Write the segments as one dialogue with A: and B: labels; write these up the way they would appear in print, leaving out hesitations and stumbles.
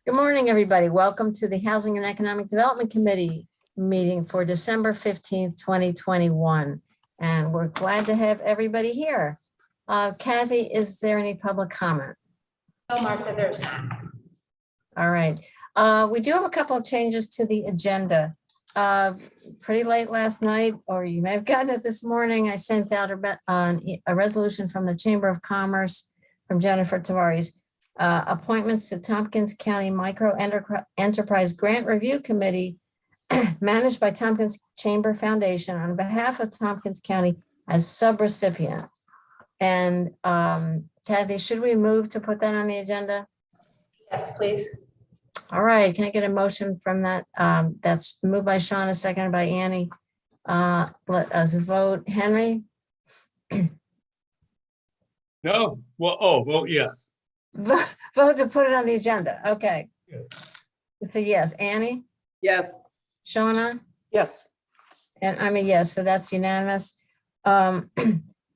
A: Good morning, everybody. Welcome to the Housing and Economic Development Committee meeting for December 15th, 2021. And we're glad to have everybody here. Kathy, is there any public comment?
B: No, Martha, there's not.
A: All right. We do have a couple of changes to the agenda. Pretty late last night, or you may have gotten it this morning, I sent out a resolution from the Chamber of Commerce from Jennifer Tavares. Appointments to Tompkins County Micro Enterprise Grant Review Committee managed by Tompkins Chamber Foundation on behalf of Tompkins County as subrecipient. And Kathy, should we move to put that on the agenda?
B: Yes, please.
A: All right, can I get a motion from that? That's moved by Shauna, seconded by Annie. Let us vote. Henry?
C: No, well, vote yes.
A: Vote to put it on the agenda. Okay.
C: Yes.
A: It's a yes. Annie?
D: Yes.
A: Shauna?
D: Yes.
A: And I'm a yes, so that's unanimous.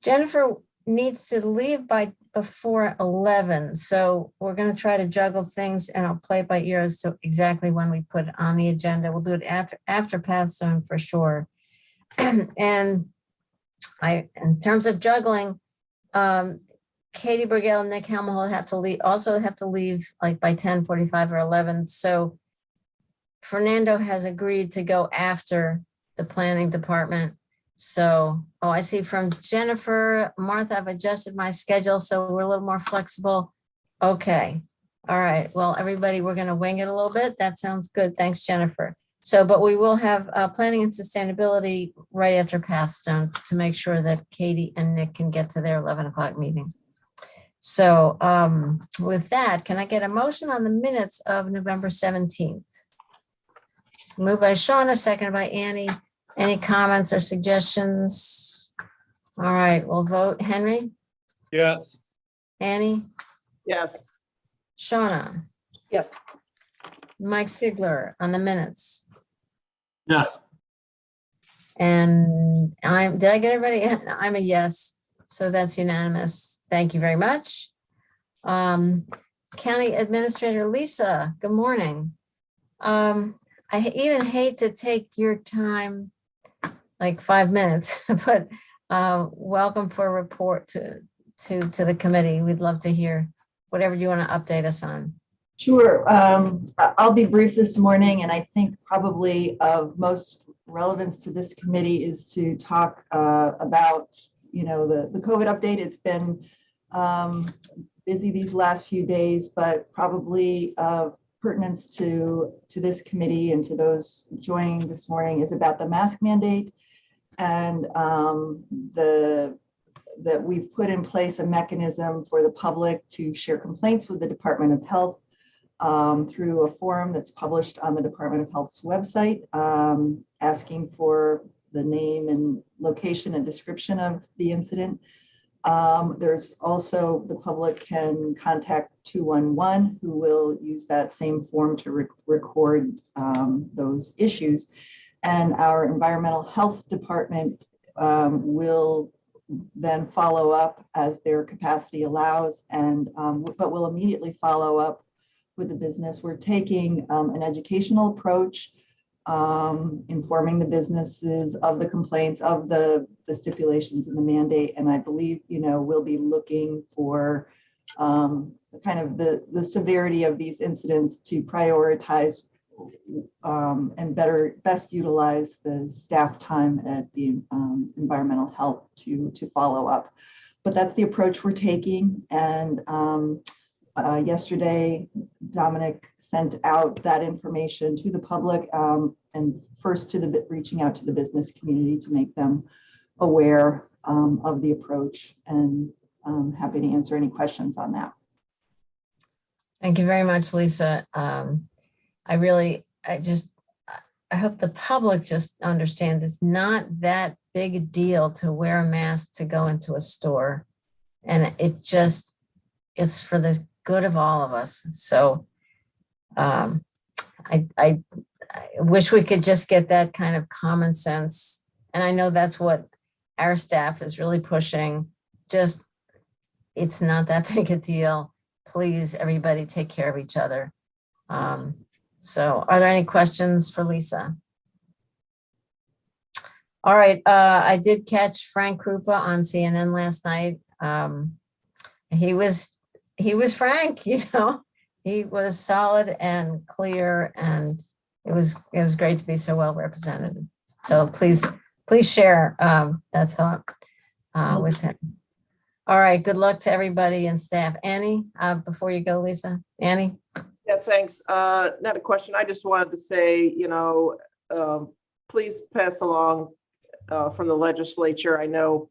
A: Jennifer needs to leave before 11, so we're going to try to juggle things, and I'll play it by ear as to exactly when we put it on the agenda. We'll do it after Pathstone for sure. And in terms of juggling, Katie Burgell and Nick Helmel also have to leave like by 10:45 or 11. So Fernando has agreed to go after the planning department. So, I see from Jennifer, Martha, I've adjusted my schedule, so we're a little more flexible. Okay. All right. Well, everybody, we're going to wing it a little bit. That sounds good. Thanks, Jennifer. So, but we will have planning and sustainability right after Pathstone to make sure that Katie and Nick can get to their 11 o'clock meeting. So with that, can I get a motion on the minutes of November 17th? Moved by Shauna, seconded by Annie. Any comments or suggestions? All right, we'll vote. Henry?
C: Yes.
A: Annie?
D: Yes.
A: Shauna?
D: Yes.
A: Mike Sigler on the minutes.
C: Yes.
A: And did I get everybody? I'm a yes, so that's unanimous. Thank you very much. County Administrator Lisa, good morning. I even hate to take your time, like 5 minutes, but welcome for a report to the committee. We'd love to hear whatever you want to update us on.
E: Sure. I'll be brief this morning, and I think probably of most relevance to this committee is to talk about, the COVID update. It's been busy these last few days, but probably of pertinence to this committee and to those joining this morning is about the mask mandate, and that we've put in place a mechanism for the public to share complaints with the Department of Health through a form that's published on the Department of Health's website, asking for the name and location and description of the incident. There's also, the public can contact 211, who will use that same form to record those issues. And our environmental health department will then follow up as their capacity allows, and but we'll immediately follow up with the business. We're taking an educational approach, informing the businesses of the complaints, of the stipulations in the mandate. And I believe, we'll be looking for kind of the severity of these incidents to prioritize and best utilize the staff time at the environmental health to follow up. But that's the approach we're taking. And yesterday, Dominic sent out that information to the public, and first reaching out to the business community to make them aware of the approach, and happy to answer any questions on that.
A: Thank you very much, Lisa. I hope the public just understands it's not that big a deal to wear a mask to go into a store. And it's for the good of all of us. So I wish we could just get that kind of common sense. And I know that's what our staff is really pushing. Just, it's not that big a deal. Please, everybody, take care of each other. So are there any questions for Lisa? All right, I did catch Frank Krupa on CNN last night. He was Frank, you know, he was solid and clear, and it was great to be so well represented. So please share that thought with him. All right, good luck to everybody and staff. Annie, before you go, Lisa, Annie.
D: Yeah, thanks. Not a question. I just wanted to say, you know, please pass along from the legislature. I know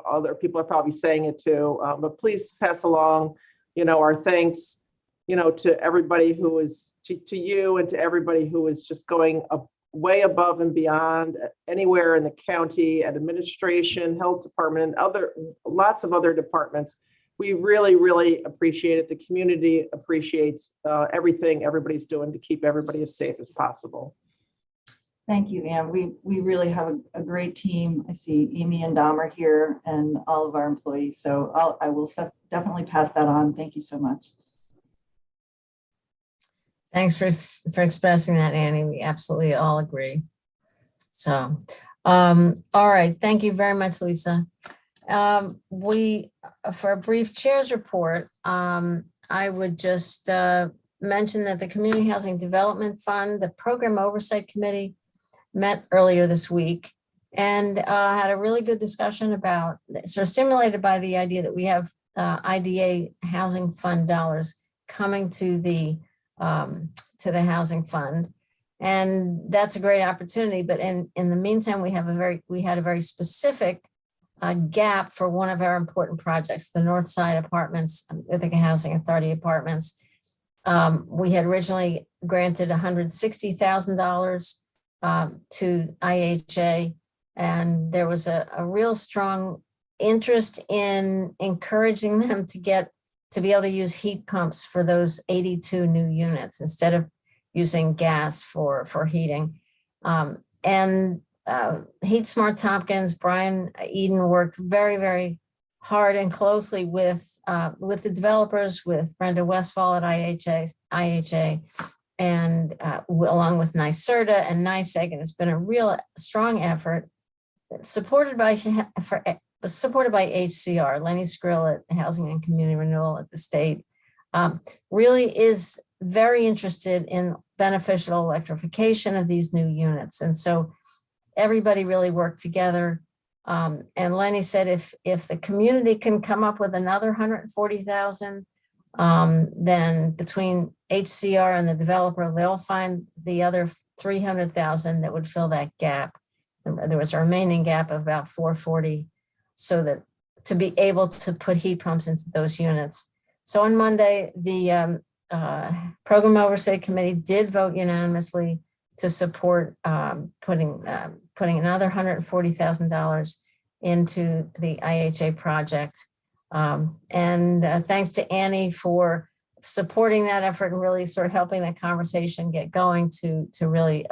D: other people are probably saying it too, but please pass along, you know, our thanks, you know, to everybody who is to you and to everybody who is just going way above and beyond anywhere in the county, at administration, health department, and lots of other departments. We really, really appreciate it. The community appreciates everything everybody's doing to keep everybody as safe as possible.
E: Thank you, Ann. We really have a great team. I see Amy and Dom are here and all of our employees. So I will definitely pass that on. Thank you so much.
A: Thanks for expressing that, Annie. We absolutely all agree. So, all right. Thank you very much, Lisa. For a brief chair's report, I would just mention that the Community Housing Development Fund, the Program Oversight Committee, met earlier this week and had a really good discussion about, sort of stimulated by the idea that we have IDA housing fund dollars coming to the housing fund. And that's a great opportunity. But in the meantime, we had a very specific gap for one of our important projects, the Northside Apartments, Ithaca Housing Authority Apartments. We had originally granted $160,000 to IHA, and there was a real strong interest in encouraging them to be able to use heat pumps for those 82 new units instead of using gas for heating. And Heat Smart Tompkins, Brian Eden worked very, very hard and closely with the developers, with Brenda Westfall at IHA, and along with NYSERDA and NYSEG, and it's been a real strong effort supported by HCR. Lenny Skrill at Housing and Community Renewal at the state really is very interested in beneficial electrification of these new units, and so everybody really worked together. And Lenny said if the community can come up with another 140,000, then between HCR and the developer, they'll find the other 300,000 that would fill that gap. There was a remaining gap of about 440, so that to be able to put heat pumps into those units. So on Monday, the Program Oversight Committee did vote unanimously to support putting another $140,000 into the IHA project. And thanks to Annie for supporting that effort and really sort of helping that conversation get going to really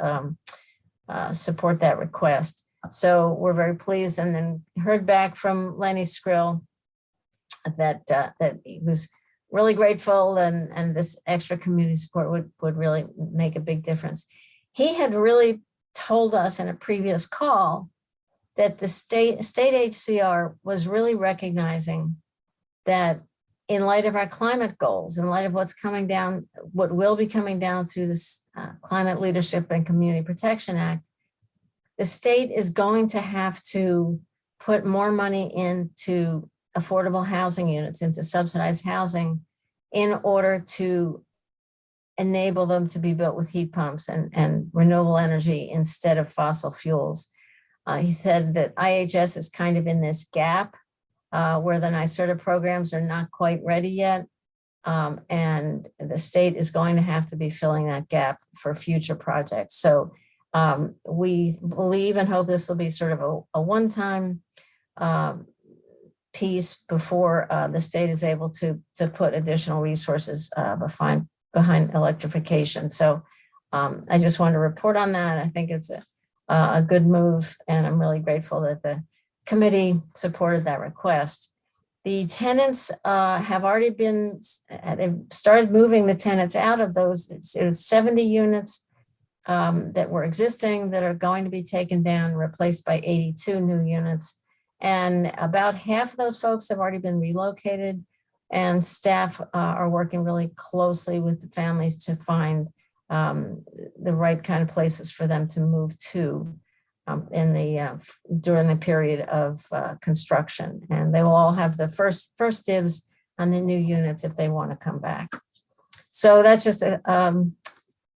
A: support that request. So we're very pleased, and then heard back from Lenny Skrill that he was really grateful, and this extra community support would really make a big difference. He had really told us in a previous call that the state HCR was really recognizing that in light of our climate goals, in light of what's coming down, what will be coming down through this Climate Leadership and Community Protection Act, the state is going to have to put more money into affordable housing units, into subsidized housing, in order to enable them to be built with heat pumps and renewable energy instead of fossil fuels. He said that IHS is kind of in this gap where the NYSERDA programs are not quite ready yet. And the state is going to have to be filling that gap for future projects. So we believe and hope this will be sort of a one-time piece before the state is able to put additional resources behind electrification. So I just wanted to report on that. I think it's a good move, and I'm really grateful that the committee supported that request. The tenants have already been, they've started moving the tenants out of those. It was 70 units that were existing that are going to be taken down, replaced by 82 new units. And about half of those folks have already been relocated, and staff are working really closely with the families to find the right kind of places for them to move to during the period of construction. And they will all have the first dibs on the new units if they want to come back. So that's just a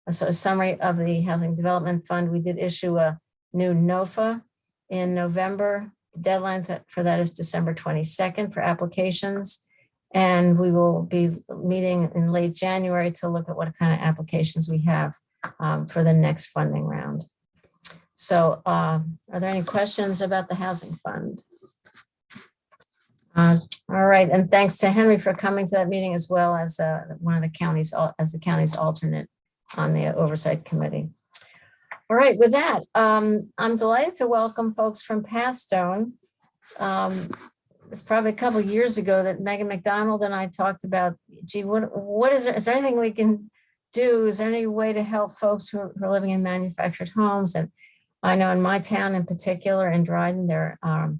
A: sort of summary of the Housing Development Fund. We did issue a new NOFA in November. Deadline for that is December 22nd for applications. And we will be meeting in late January to look at what kind of applications we have for the next funding round. So are there any questions about the Housing Fund? All right, and thanks to Henry for coming to that meeting, as well as one of the counties, as the county's alternate on the Oversight Committee. All right, with that, I'm delighted to welcome folks from Pathstone. It's probably a couple of years ago that Megan McDonald and I talked about, gee, what is there? Is there anything we can do? Is there any way to help folks who are living in manufactured homes? And I know in my town in particular, in Dryden, there are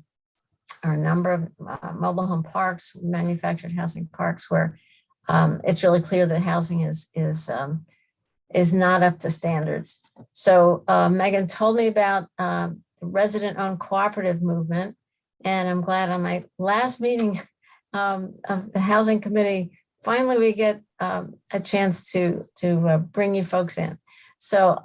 A: a number of mobile home parks, manufactured housing parks, where it's really clear that housing is not up to standards. So Megan told me about the resident-owned cooperative movement, and I'm glad on my last meeting of the Housing Committee, finally we get a chance to bring you folks in. So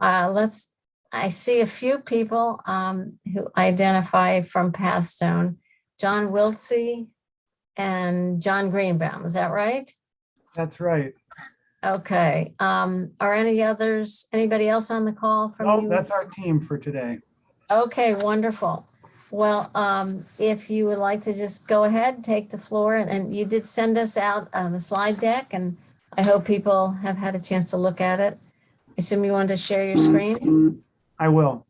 A: I see a few people who identify from Pathstone, John Wiltsey and John Greenbaum, is that right?
F: That's right.
A: Okay. Are anybody else on the call from
F: No,
A: you?
F: that's our team for today.
A: Okay, wonderful. Well, if you would like to just go ahead, take the floor, and you did send us out the slide deck, and I hope people have had a chance to look at it. I assume you wanted to share your screen?
F: I will.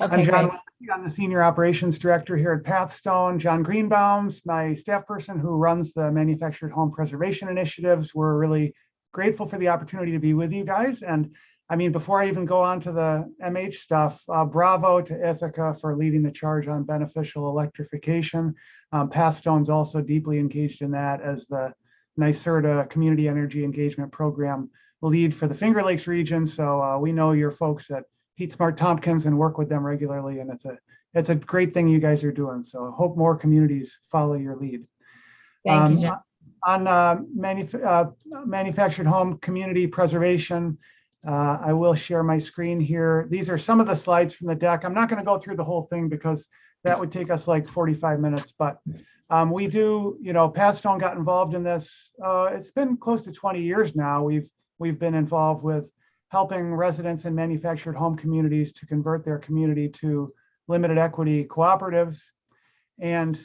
A: Okay,
F: I'm John
A: great.
F: Wiltsey. I'm the Senior Operations Director here at Pathstone. John Greenbaum's my staff person who runs the Manufactured Home Preservation Initiatives. We're really grateful for the opportunity to be with you guys. And I mean, before I even go on to the MH stuff, bravo to Ithaca for leading the charge on beneficial electrification. Pathstone's also deeply engaged in that as the NYSERDA Community Energy Engagement Program lead for the Finger Lakes region. So we know your folks at Heat Smart Tompkins and work with them regularly. And it's a great thing you guys are doing. So I hope more communities follow your lead.
A: Thank you, John.
F: On manufactured home community preservation, I will share my screen here. These are some of the slides from the deck. I'm not going to go through the whole thing because that would take us like 45 minutes, but we do, Pathstone got involved in this. It's been close to 20 years now. We've been involved with helping residents in manufactured home communities to convert their community to limited equity cooperatives. And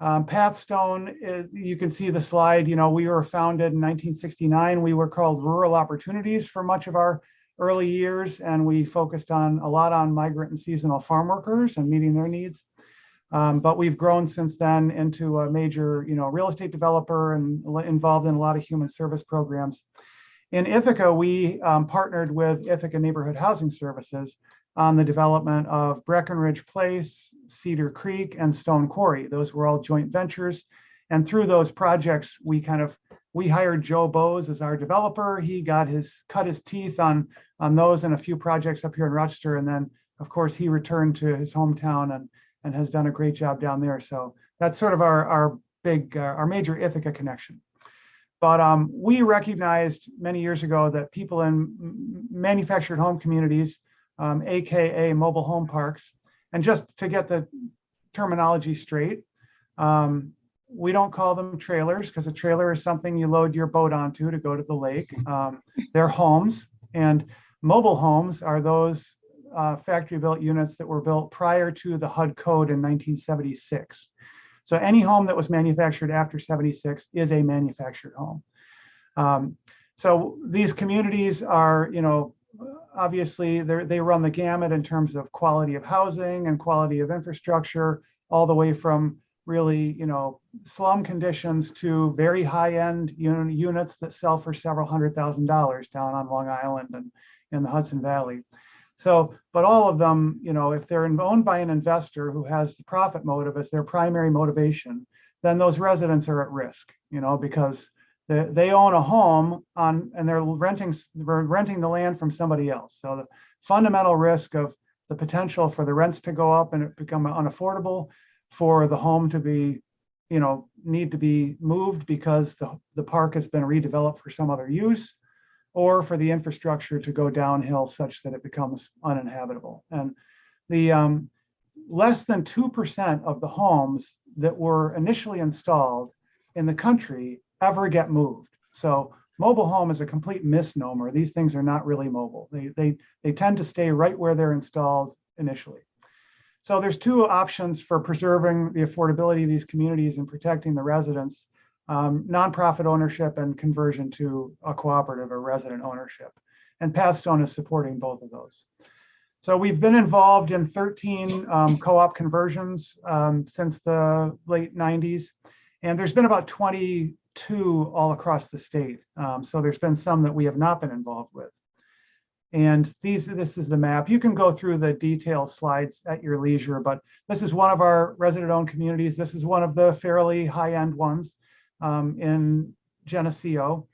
F: Pathstone, you can see the slide, we were founded in 1969. We were called Rural Opportunities for much of our early years, and we focused a lot on migrant and seasonal farm workers and meeting their needs. But we've grown since then into a major, real estate developer and involved in a lot of human service programs. In Ithaca, we partnered with Ithaca Neighborhood Housing Services on the development of Breckenridge Place, Cedar Creek, and Stone Quarry. Those were all joint ventures. And through those projects, we hired Joe Bose as our developer. He cut his teeth on those and a few projects up here in Rochester. And then, of course, he returned to his hometown and has done a great job down there. So that's sort of our major Ithaca connection. But we recognized many years ago that people in manufactured home communities, AKA mobile home parks, and just to get the terminology straight, we don't call them trailers because a trailer is something you load your boat onto to go to the lake. They're homes, and mobile homes are those factory-built units that were built prior to the HUD code in 1976. So any home that was manufactured after 76 is a manufactured home. So these communities are, obviously they run the gamut in terms of quality of housing and quality of infrastructure, all the way from really, slum conditions to very high-end units that sell for several $100,000 down on Long Island and in the Hudson Valley. So, but all of them, if they're owned by an investor who has the profit motive as their primary motivation, then those residents are at risk, because they own a home and they're renting the land from somebody else. So the fundamental risk of the potential for the rents to go up and it become unaffordable, for the home to be, need to be moved because the park has been redeveloped for some other use, or for the infrastructure to go downhill such that it becomes uninhabitable. And the less than 2% of the homes that were initially installed in the country ever get moved. So mobile home is a complete misnomer. These things are not really mobile. They tend to stay right where they're installed initially. So there's two options for preserving the affordability of these communities and protecting the residents: nonprofit ownership and conversion to a cooperative or resident ownership. And Pathstone is supporting both of those. So we've been involved in 13 co-op conversions since the late 90s. And there's been about 22 all across the state. So there's been some that we have not been involved with. And this is the map. You can go through the detailed slides at your leisure, but this is one of our resident-owned communities. This is one of the fairly high-end ones in Geneseo.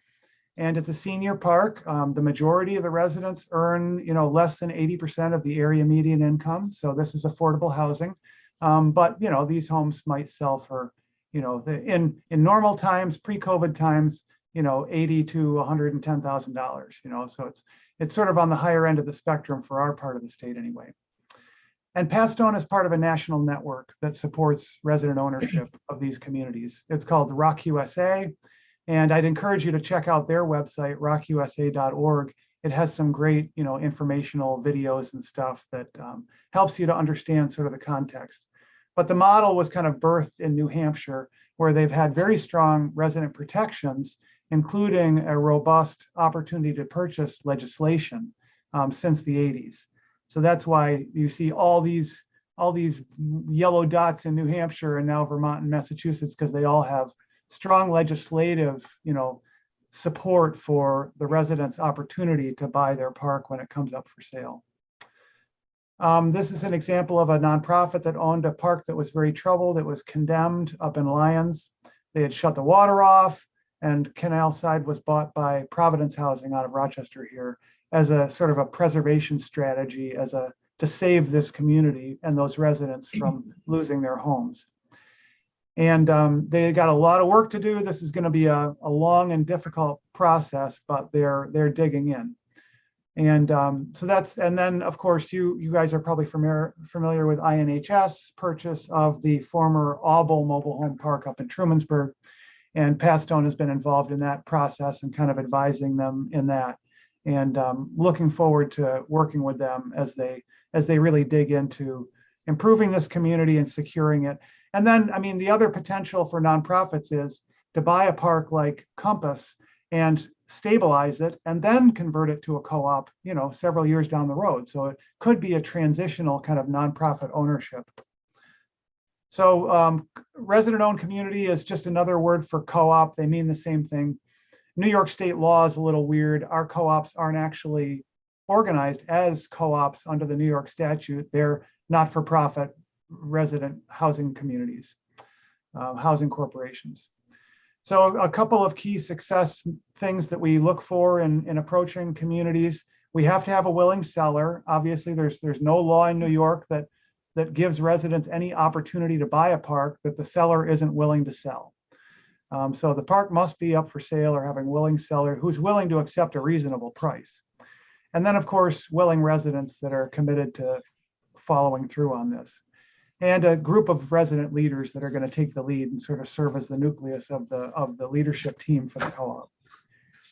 F: And it's a senior park. The majority of the residents earn, less than 80% of the area median income. So this is affordable housing. But, these homes might sell for, in normal times, pre-COVID times, $80,000 to $110,000, so it's sort of on the higher end of the spectrum for our part of the state anyway. And Pathstone is part of a national network that supports resident ownership of these communities. It's called Rock USA, and I'd encourage you to check out their website, rockusa.org. It has some great, informational videos and stuff that helps you to understand sort of the context. But the model was kind of birthed in New Hampshire, where they've had very strong resident protections, including a robust opportunity to purchase legislation since the 80s. So that's why you see all these yellow dots in New Hampshire and now Vermont and Massachusetts, because they all have strong legislative, support for the residents' opportunity to buy their park when it comes up for sale. This is an example of a nonprofit that owned a park that was very troubled. It was condemned up in Lyons. They had shut the water off, and Canal Side was bought by Providence Housing out of Rochester here as a sort of a preservation strategy, to save this community and those residents from losing their homes. And they got a lot of work to do. This is going to be a long and difficult process, but they're digging in. And and then of course you guys are probably familiar with INHS purchase of the former Auble mobile home park up in Trumansburg, and Pathstone has been involved in that process and kind of advising them in that, and looking forward to working with them as they really dig into improving this community and securing it. And then, I mean, the other potential for nonprofits is to buy a park like Compass and stabilize it and then convert it to a co-op, several years down the road. So it could be a transitional kind of nonprofit ownership. So resident-owned community is just another word for co-op. They mean the same thing. New York state law is a little weird. Our co-ops aren't actually organized as co-ops under the New York statute. They're not-for-profit resident housing communities, housing corporations. So a couple of key success things that we look for in approaching communities. We have to have a willing seller. Obviously, there's no law in New York that gives residents any opportunity to buy a park that the seller isn't willing to sell. So the park must be up for sale or having a willing seller who's willing to accept a reasonable price. And then, of course, willing residents that are committed to following through on this. And a group of resident leaders that are going to take the lead and sort of serve as the nucleus of the leadership team for the co-op.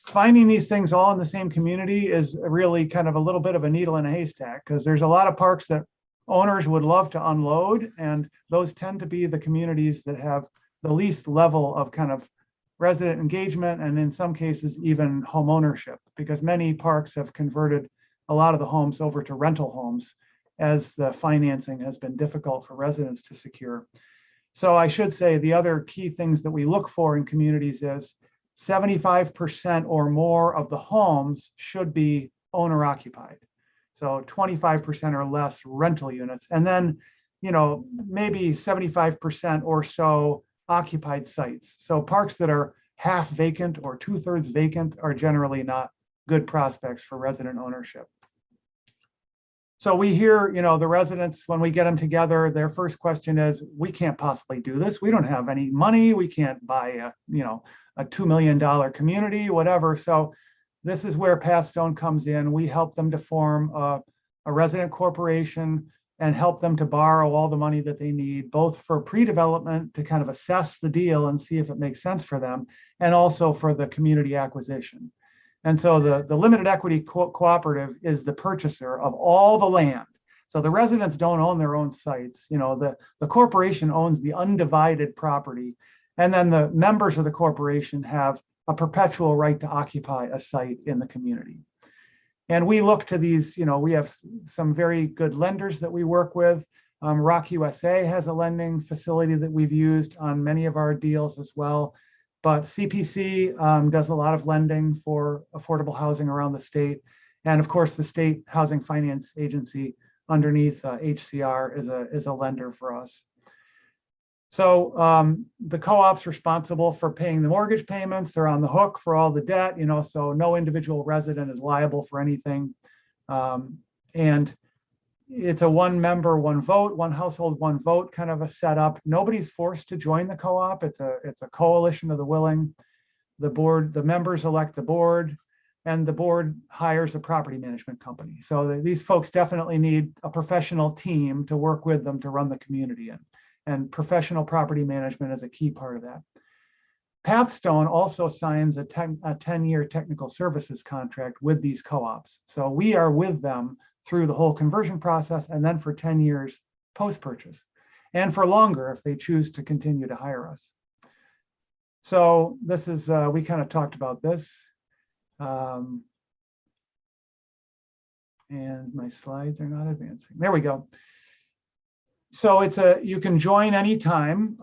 F: Finding these things all in the same community is really kind of a little bit of a needle in a haystack, because there's a lot of parks that owners would love to unload, and those tend to be the communities that have the least level of kind of resident engagement, and in some cases even home ownership, because many parks have converted a lot of the homes over to rental homes as the financing has been difficult for residents to secure. So I should say the other key things that we look for in communities is 75% or more of the homes should be owner occupied. So 25% or less rental units. And then, maybe 75% or so occupied sites. So parks that are half vacant or 2/3 vacant are generally not good prospects for resident ownership. So we hear, the residents, when we get them together, their first question is, we can't possibly do this. We don't have any money. We can't buy a $2 million community, whatever. So this is where Pathstone comes in. We help them to form a resident corporation and help them to borrow all the money that they need, both for pre-development to kind of assess the deal and see if it makes sense for them, and also for the community acquisition. And so the limited equity cooperative is the purchaser of all the land. So the residents don't own their own sites. The corporation owns the undivided property. And then the members of the corporation have a perpetual right to occupy a site in the community. And we look to these, we have some very good lenders that we work with. Rock USA has a lending facility that we've used on many of our deals as well. But CPC does a lot of lending for affordable housing around the state. And of course, the State Housing Finance Agency underneath HCR is a lender for us. So the co-op's responsible for paying the mortgage payments. They're on the hook for all the debt, so no individual resident is liable for anything. And it's a one member, one vote, one household, one vote kind of a setup. Nobody's forced to join the co-op. It's a coalition of the willing. The members elect the board, and the board hires a property management company. So these folks definitely need a professional team to work with them to run the community in. And professional property management is a key part of that. Pathstone also signs a 10-year technical services contract with these co-ops. So we are with them through the whole conversion process, and then for 10 years post-purchase, and for longer if they choose to continue to hire us. So this is, we kind of talked about this. And my slides are not advancing. There we go. So you can join anytime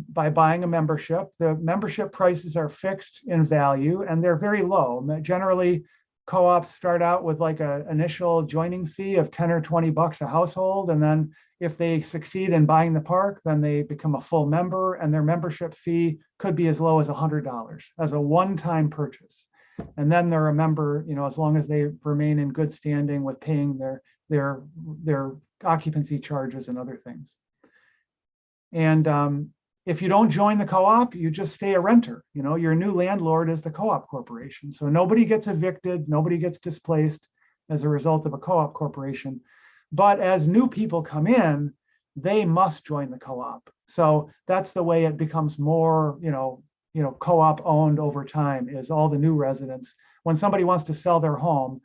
F: by buying a membership. The membership prices are fixed in value and they're very low. Generally, co-ops start out with like an initial joining fee of 10 or 20 bucks a household. And then if they succeed in buying the park, then they become a full member, and their membership fee could be as low as $100 as a one-time purchase. And then they're a member, as long as they remain in good standing with paying their occupancy charges and other things. And if you don't join the co-op, you just stay a renter. Your new landlord is the co-op corporation. So nobody gets evicted, nobody gets displaced as a result of a co-op corporation. But as new people come in, they must join the co-op. So that's the way it becomes more, co-op owned over time, is all the new residents. When somebody wants to sell their home,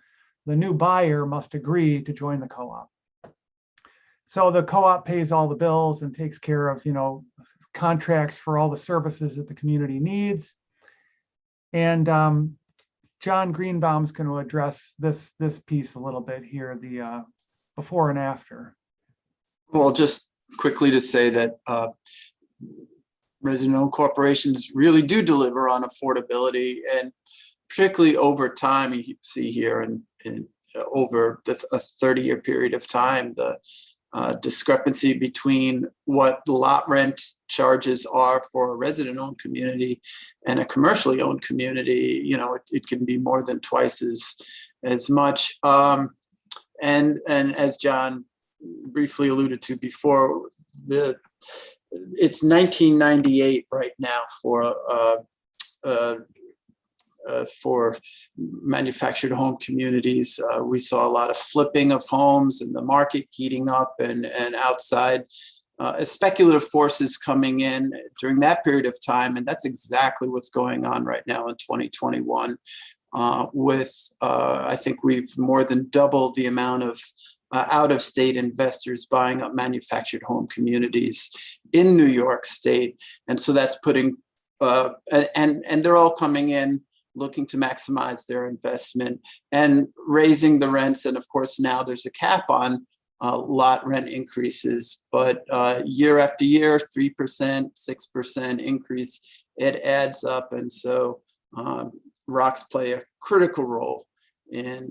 F: the new buyer must agree to join the co-op. So the co-op pays all the bills and takes care of, contracts for all the services that the community needs. And John Greenbaum's going to address this piece a little bit here, the before and after.
G: Well, just quickly to say that resident-owned corporations really do deliver on affordability, and particularly over time. You see here in over a 30-year period of time, the discrepancy between what lot rent charges are for a resident-owned community and a commercially owned community, it can be more than twice as much. And as John briefly alluded to before, it's 1998 right now for manufactured home communities. We saw a lot of flipping of homes and the market heating up, and outside speculative forces coming in during that period of time. And that's exactly what's going on right now in 2021 I think we've more than doubled the amount of out-of-state investors buying up manufactured home communities in New York State. And so that's putting, and they're all coming in looking to maximize their investment and raising the rents. And of course, now there's a cap on lot rent increases, but year after year, 3%, 6% increase, it adds up. And so ROCs play a critical role in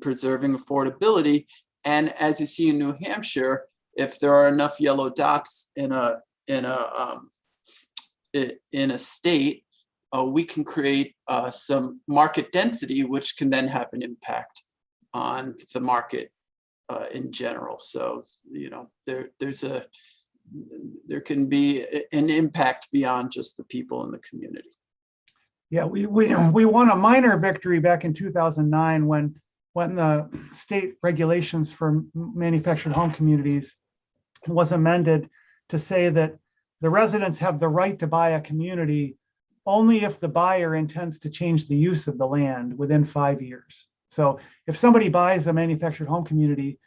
G: preserving affordability. And as you see in New Hampshire, if there are enough yellow dots in a state, we can create some market density, which can then have an impact on the market in general. So, there can be an impact beyond just the people in the community.
F: Yeah, we won a minor victory back in 2009 when the state regulations for manufactured home communities was amended to say that the residents have the right to buy a community only if the buyer intends to change the use of the land within 5 years. So if somebody buys a manufactured home community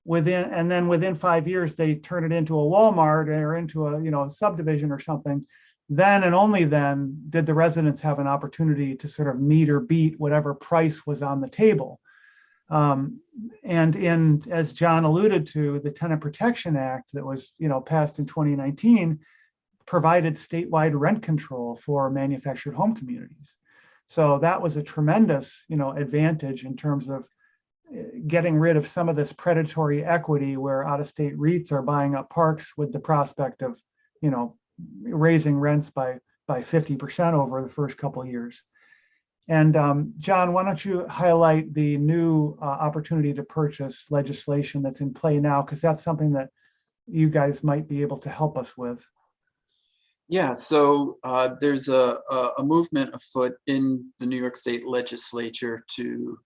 F: within 5 years, they turn it into a Walmart or into a subdivision or something, then and only then did the residents have an opportunity to sort of meet or beat whatever price was on the table. And as John alluded to, the Tenant Protection Act that was passed in 2019 provided statewide rent control for manufactured home communities. So that was a tremendous advantage in terms of getting rid of some of this predatory equity where out-of-state REITs are buying up parks with the prospect of raising rents by 50% over the first couple of years. And John, why don't you highlight the new opportunity to purchase legislation that's in play now, because that's something that you guys might be able to help us with.
G: Yeah, so there's a movement afoot in the New York State Legislature to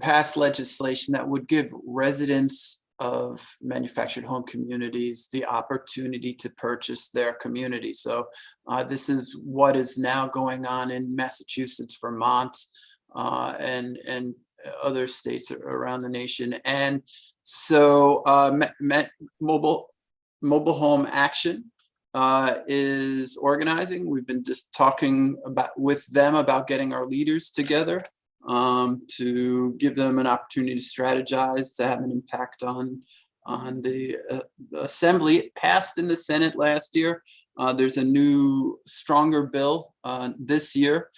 G: pass legislation that would give residents of manufactured home communities the opportunity to purchase their community. So this is what is now going on in Massachusetts, Vermont, and other states around the nation. And so Mobile Home Action is organizing. We've been just talking with them about getting our leaders together to give them an opportunity to strategize, to have an impact on the assembly. It passed in the Senate last year. There's a new, stronger bill this year.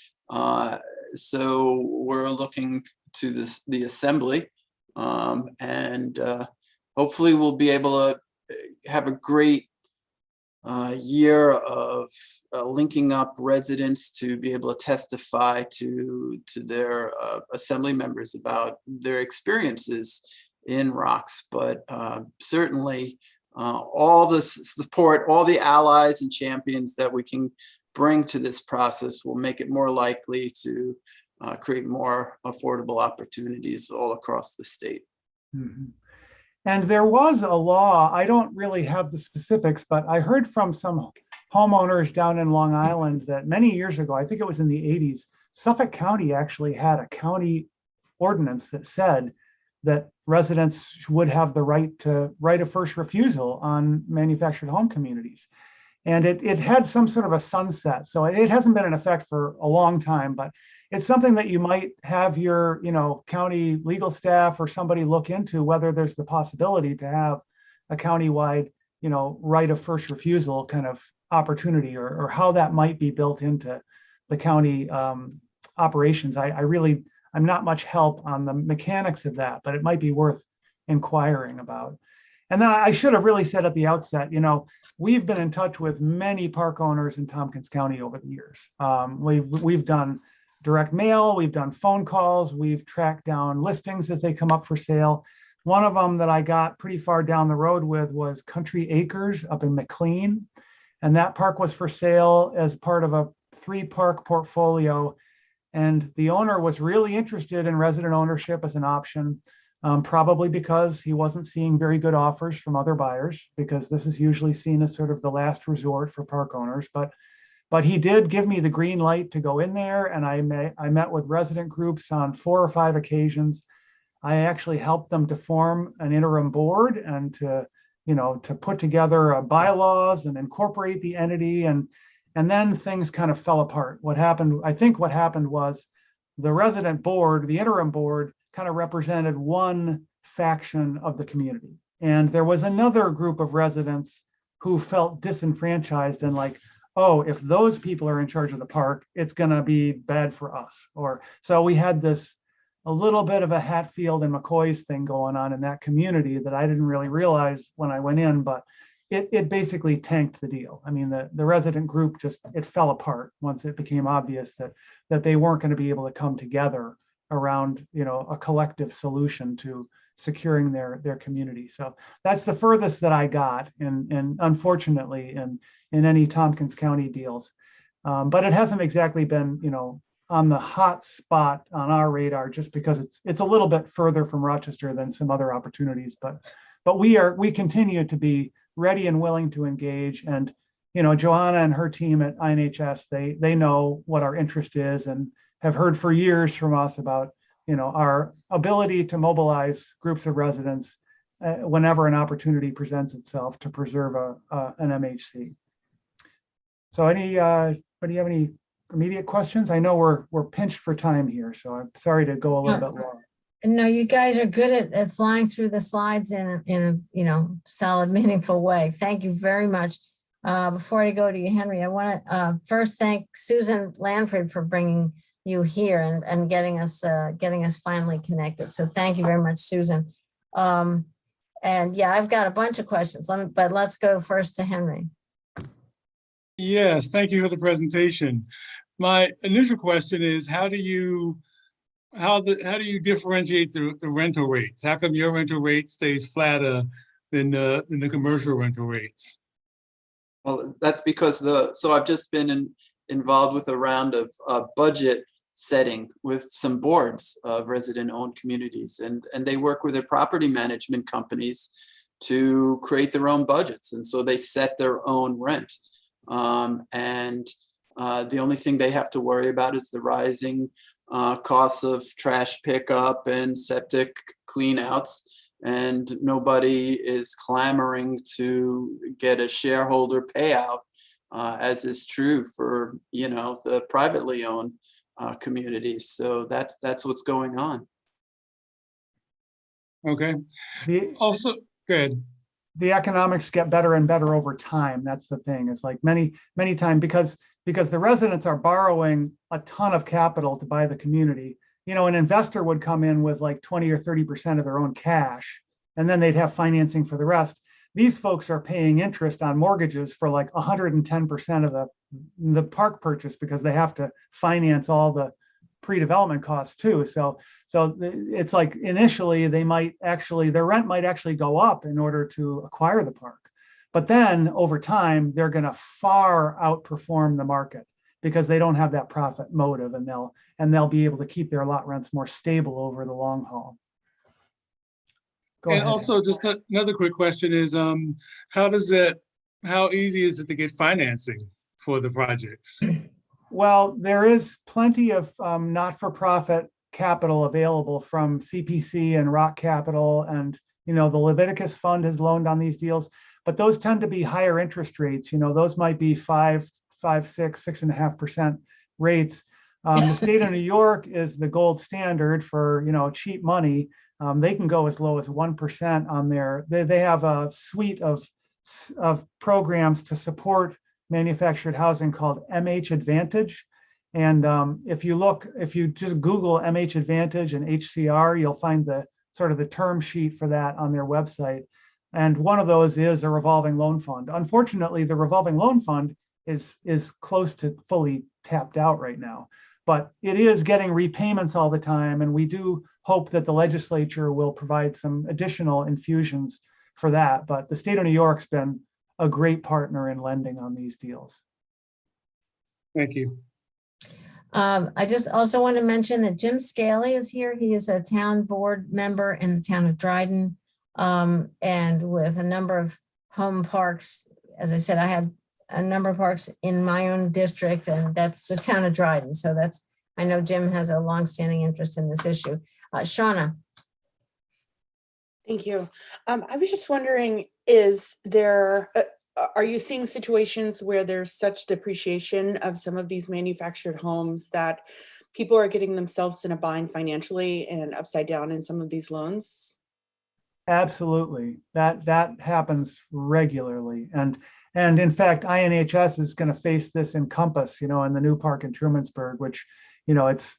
G: So we're looking to the assembly, and hopefully we'll be able to have a great year of linking up residents to be able to testify to their assembly members about their experiences in ROCs. But certainly all the support, all the allies and champions that we can bring to this process will make it more likely to create more affordable opportunities all across the state.
F: Mm-hmm. And there was a law, I don't really have the specifics, but I heard from some homeowners down in Long Island that many years ago, I think it was in the 80s, Suffolk County actually had a county ordinance that said that residents would have the right of first refusal on manufactured home communities. And it had some sort of a sunset. So it hasn't been in effect for a long time, but it's something that you might have your, county legal staff or somebody look into, whether there's the possibility to have a countywide, right of first refusal kind of opportunity, or how that might be built into the county operations. I'm not much help on the mechanics of that, but it might be worth inquiring about. And then I should have really said at the outset, we've been in touch with many park owners in Tompkins County over the years. We've done direct mail, we've done phone calls, we've tracked down listings as they come up for sale. One of them that I got pretty far down the road with was Country Acres up in McLean. And that park was for sale as part of a 3-park portfolio. And the owner was really interested in resident ownership as an option, probably because he wasn't seeing very good offers from other buyers, because this is usually seen as sort of the last resort for park owners. But he did give me the green light to go in there, and I met with resident groups on 4 or 5 occasions. I actually helped them to form an interim board and to put together bylaws and incorporate the entity, and then things kind of fell apart. I think what happened was the resident board, the interim board, kind of represented one faction of the community. And there was another group of residents who felt disenfranchised and like, oh, if those people are in charge of the park, it's going to be bad for us. Or so we had this a little bit of a Hatfield and McCoy's thing going on in that community that I didn't really realize when I went in, but it basically tanked the deal. I mean, the resident group just, it fell apart once it became obvious that they weren't going to be able to come together around, you know, a collective solution to securing their community. So that's the furthest that I got, and unfortunately in any Tompkins County deals. But it hasn't exactly been, you know, on the hot spot on our radar, just because it's a little bit further from Rochester than some other opportunities. But we continue to be ready and willing to engage. And, you know, Joanna and her team at INHS, they know what our interest is and have heard for years from us about, you know, our ability to mobilize groups of residents whenever an opportunity presents itself to preserve an MHC. So anybody have any immediate questions? I know we're pinched for time here, so I'm sorry to go a little bit long.
A: No, you guys are good at flying through the slides in a you know, solid, meaningful way. Thank you very much. Before I go to you, Henry, I want to first thank Susan Lanford for bringing you here and getting us finally connected. So thank you very much, Susan. And yeah, I've got a bunch of questions, but let's go first to Henry.
C: Yes, thank you for the presentation. My initial question is, how do you differentiate the rental rates? How come your rental rate stays flatter than the commercial rental rates?
G: Well, that's because so I've just been involved with a round of budget setting with some boards of resident-owned communities, and they work with their property management companies to create their own budgets, and so they set their own rent. The only thing they have to worry about is the rising costs of trash pickup and septic cleanouts, and nobody is clamoring to get a shareholder payout, as is true for, you know, the privately owned communities. So that's what's going on.
C: Okay. Also, good.
F: The economics get better and better over time. That's the thing. It's like many times because the residents are borrowing a ton of capital to buy the community. You know, an investor would come in with like 20 or 30% of their own cash, and then they'd have financing for the rest. These folks are paying interest on mortgages for like 110% of the park purchase because they have to finance all the pre-development costs too. So it's like initially their rent might actually go up in order to acquire the park. But then over time, they're going to far outperform the market because they don't have that profit motive, and they'll be able to keep their lot rents more stable over the long haul. Go ahead.
C: Also, just another quick question is, how easy is it to get financing for the projects?
F: Well, there is plenty of not-for-profit capital available from CPC and Rock Capital, and, you know, the Leviticus Fund has loaned on these deals, but those tend to be higher interest rates. You know, those might be 6.5% rates. The state of New York is the gold standard for, you know, cheap money. They can go as low as 1% on their. They have a suite of programs to support manufactured housing called MH Advantage. And if you just Google MH Advantage and HCR, you'll find the sort of the term sheet for that on their website. And one of those is a revolving loan fund. Unfortunately, the revolving loan fund is close to fully tapped out right now, but it is getting repayments all the time. And we do hope that the legislature will provide some additional infusions for that. But the state of New York's been a great partner in lending on these deals.
C: Thank you.
A: I just also want to mention that Jim Scaley is here. He is a town board member in the town of Dryden, and with a number of home parks. As I said, I had a number of parks in my own district, and that's the town of Dryden. So I know Jim has a longstanding interest in this issue. Shauna.
H: Thank you. I was just wondering, are you seeing situations where there's such depreciation of some of these manufactured homes that people are getting themselves in a bind financially and upside down in some of these loans?
F: Absolutely. That happens regularly. And in fact, INHS is going to face this in Compass, in the new park in Trumansburg, which, it's,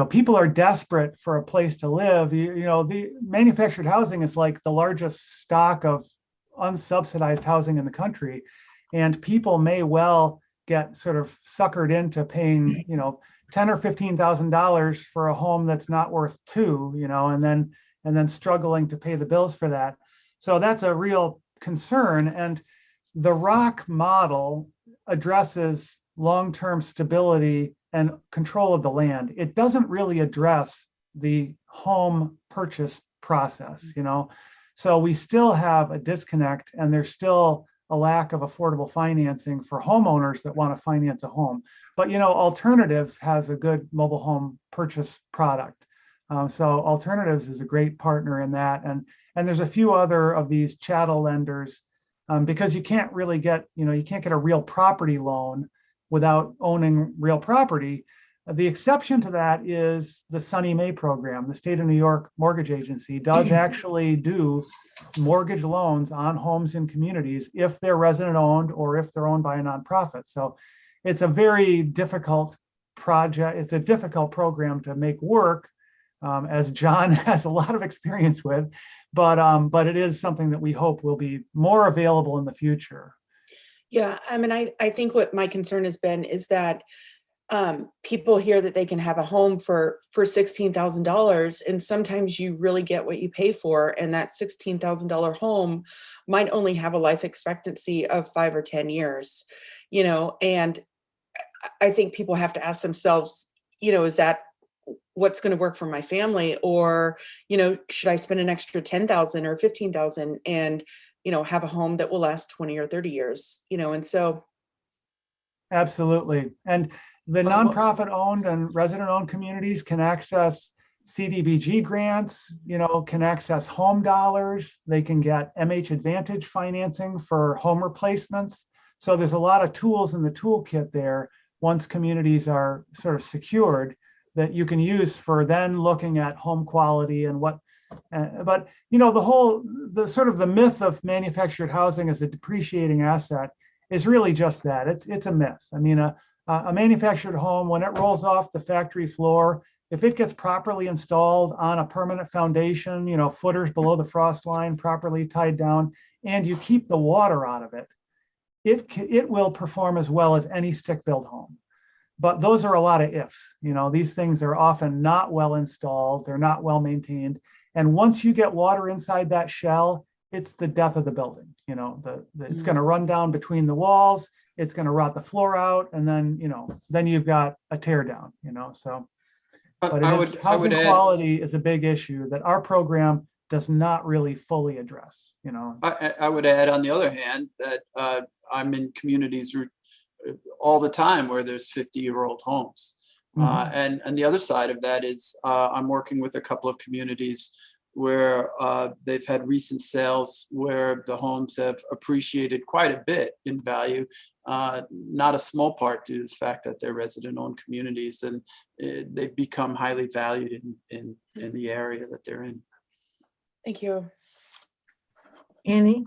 F: people are desperate for a place to live. The manufactured housing is like the largest stock of unsubsidized housing in the country. And people may well get sort of suckered into paying, $10,000 or $15,000 for a home that's not worth $2,000, and then struggling to pay the bills for that. So that's a real concern. And the ROC model addresses long-term stability and control of the land. It doesn't really address the home purchase process, So we still have a disconnect, and there's still a lack of affordable financing for homeowners that want to finance a home. But, Alternatives has a good mobile home purchase product. So Alternatives is a great partner in that. And there's a few other of these chattel lenders, because you can't really get, you can't get a real property loan without owning real property. The exception to that is the Sunny Mae program. The state of New York mortgage agency does actually do mortgage loans on homes in communities if they're resident owned or if they're owned by a nonprofit. So it's a very difficult project. It's a difficult program to make work, as John has a lot of experience with, but it is something that we hope will be more available in the future.
H: Yeah, I mean, I think what my concern has been is that people hear that they can have a home for $16,000, and sometimes you really get what you pay for, and that $16,000 home might only have a life expectancy of 5 or 10 years, and I think people have to ask themselves, is that what's going to work for my family, or should I spend an extra $10,000 or $15,000 and have a home that will last 20 or 30 years, and so.
F: Absolutely. And the nonprofit owned and resident owned communities can access CDBG grants, can access home dollars. They can get MH Advantage financing for home replacements. So there's a lot of tools in the toolkit there once communities are sort of secured that you can use for then looking at home quality and what. But the sort of the myth of manufactured housing as a depreciating asset is really just that. It's a myth. I mean, a manufactured home, when it rolls off the factory floor, if it gets properly installed on a permanent foundation, footers below the frost line, properly tied down, and you keep the water out of it, it will perform as well as any stick-built home. But those are a lot of ifs. These things are often not well installed. They're not well maintained. And once you get water inside that shell, it's the death of the building. It's going to run down between the walls. It's going to rot the floor out, and then you've got a tear down. So, but housing quality is a big issue that our program does not really fully address.
G: I would add, on the other hand, that I'm in communities all the time where there's 50-year-old homes. And the other side of that is I'm working with a couple of communities where they've had recent sales where the homes have appreciated quite a bit in value, not a small part due to the fact that they're resident-owned communities, and they've become highly valued in the area that they're in.
H: Thank you.
A: Annie?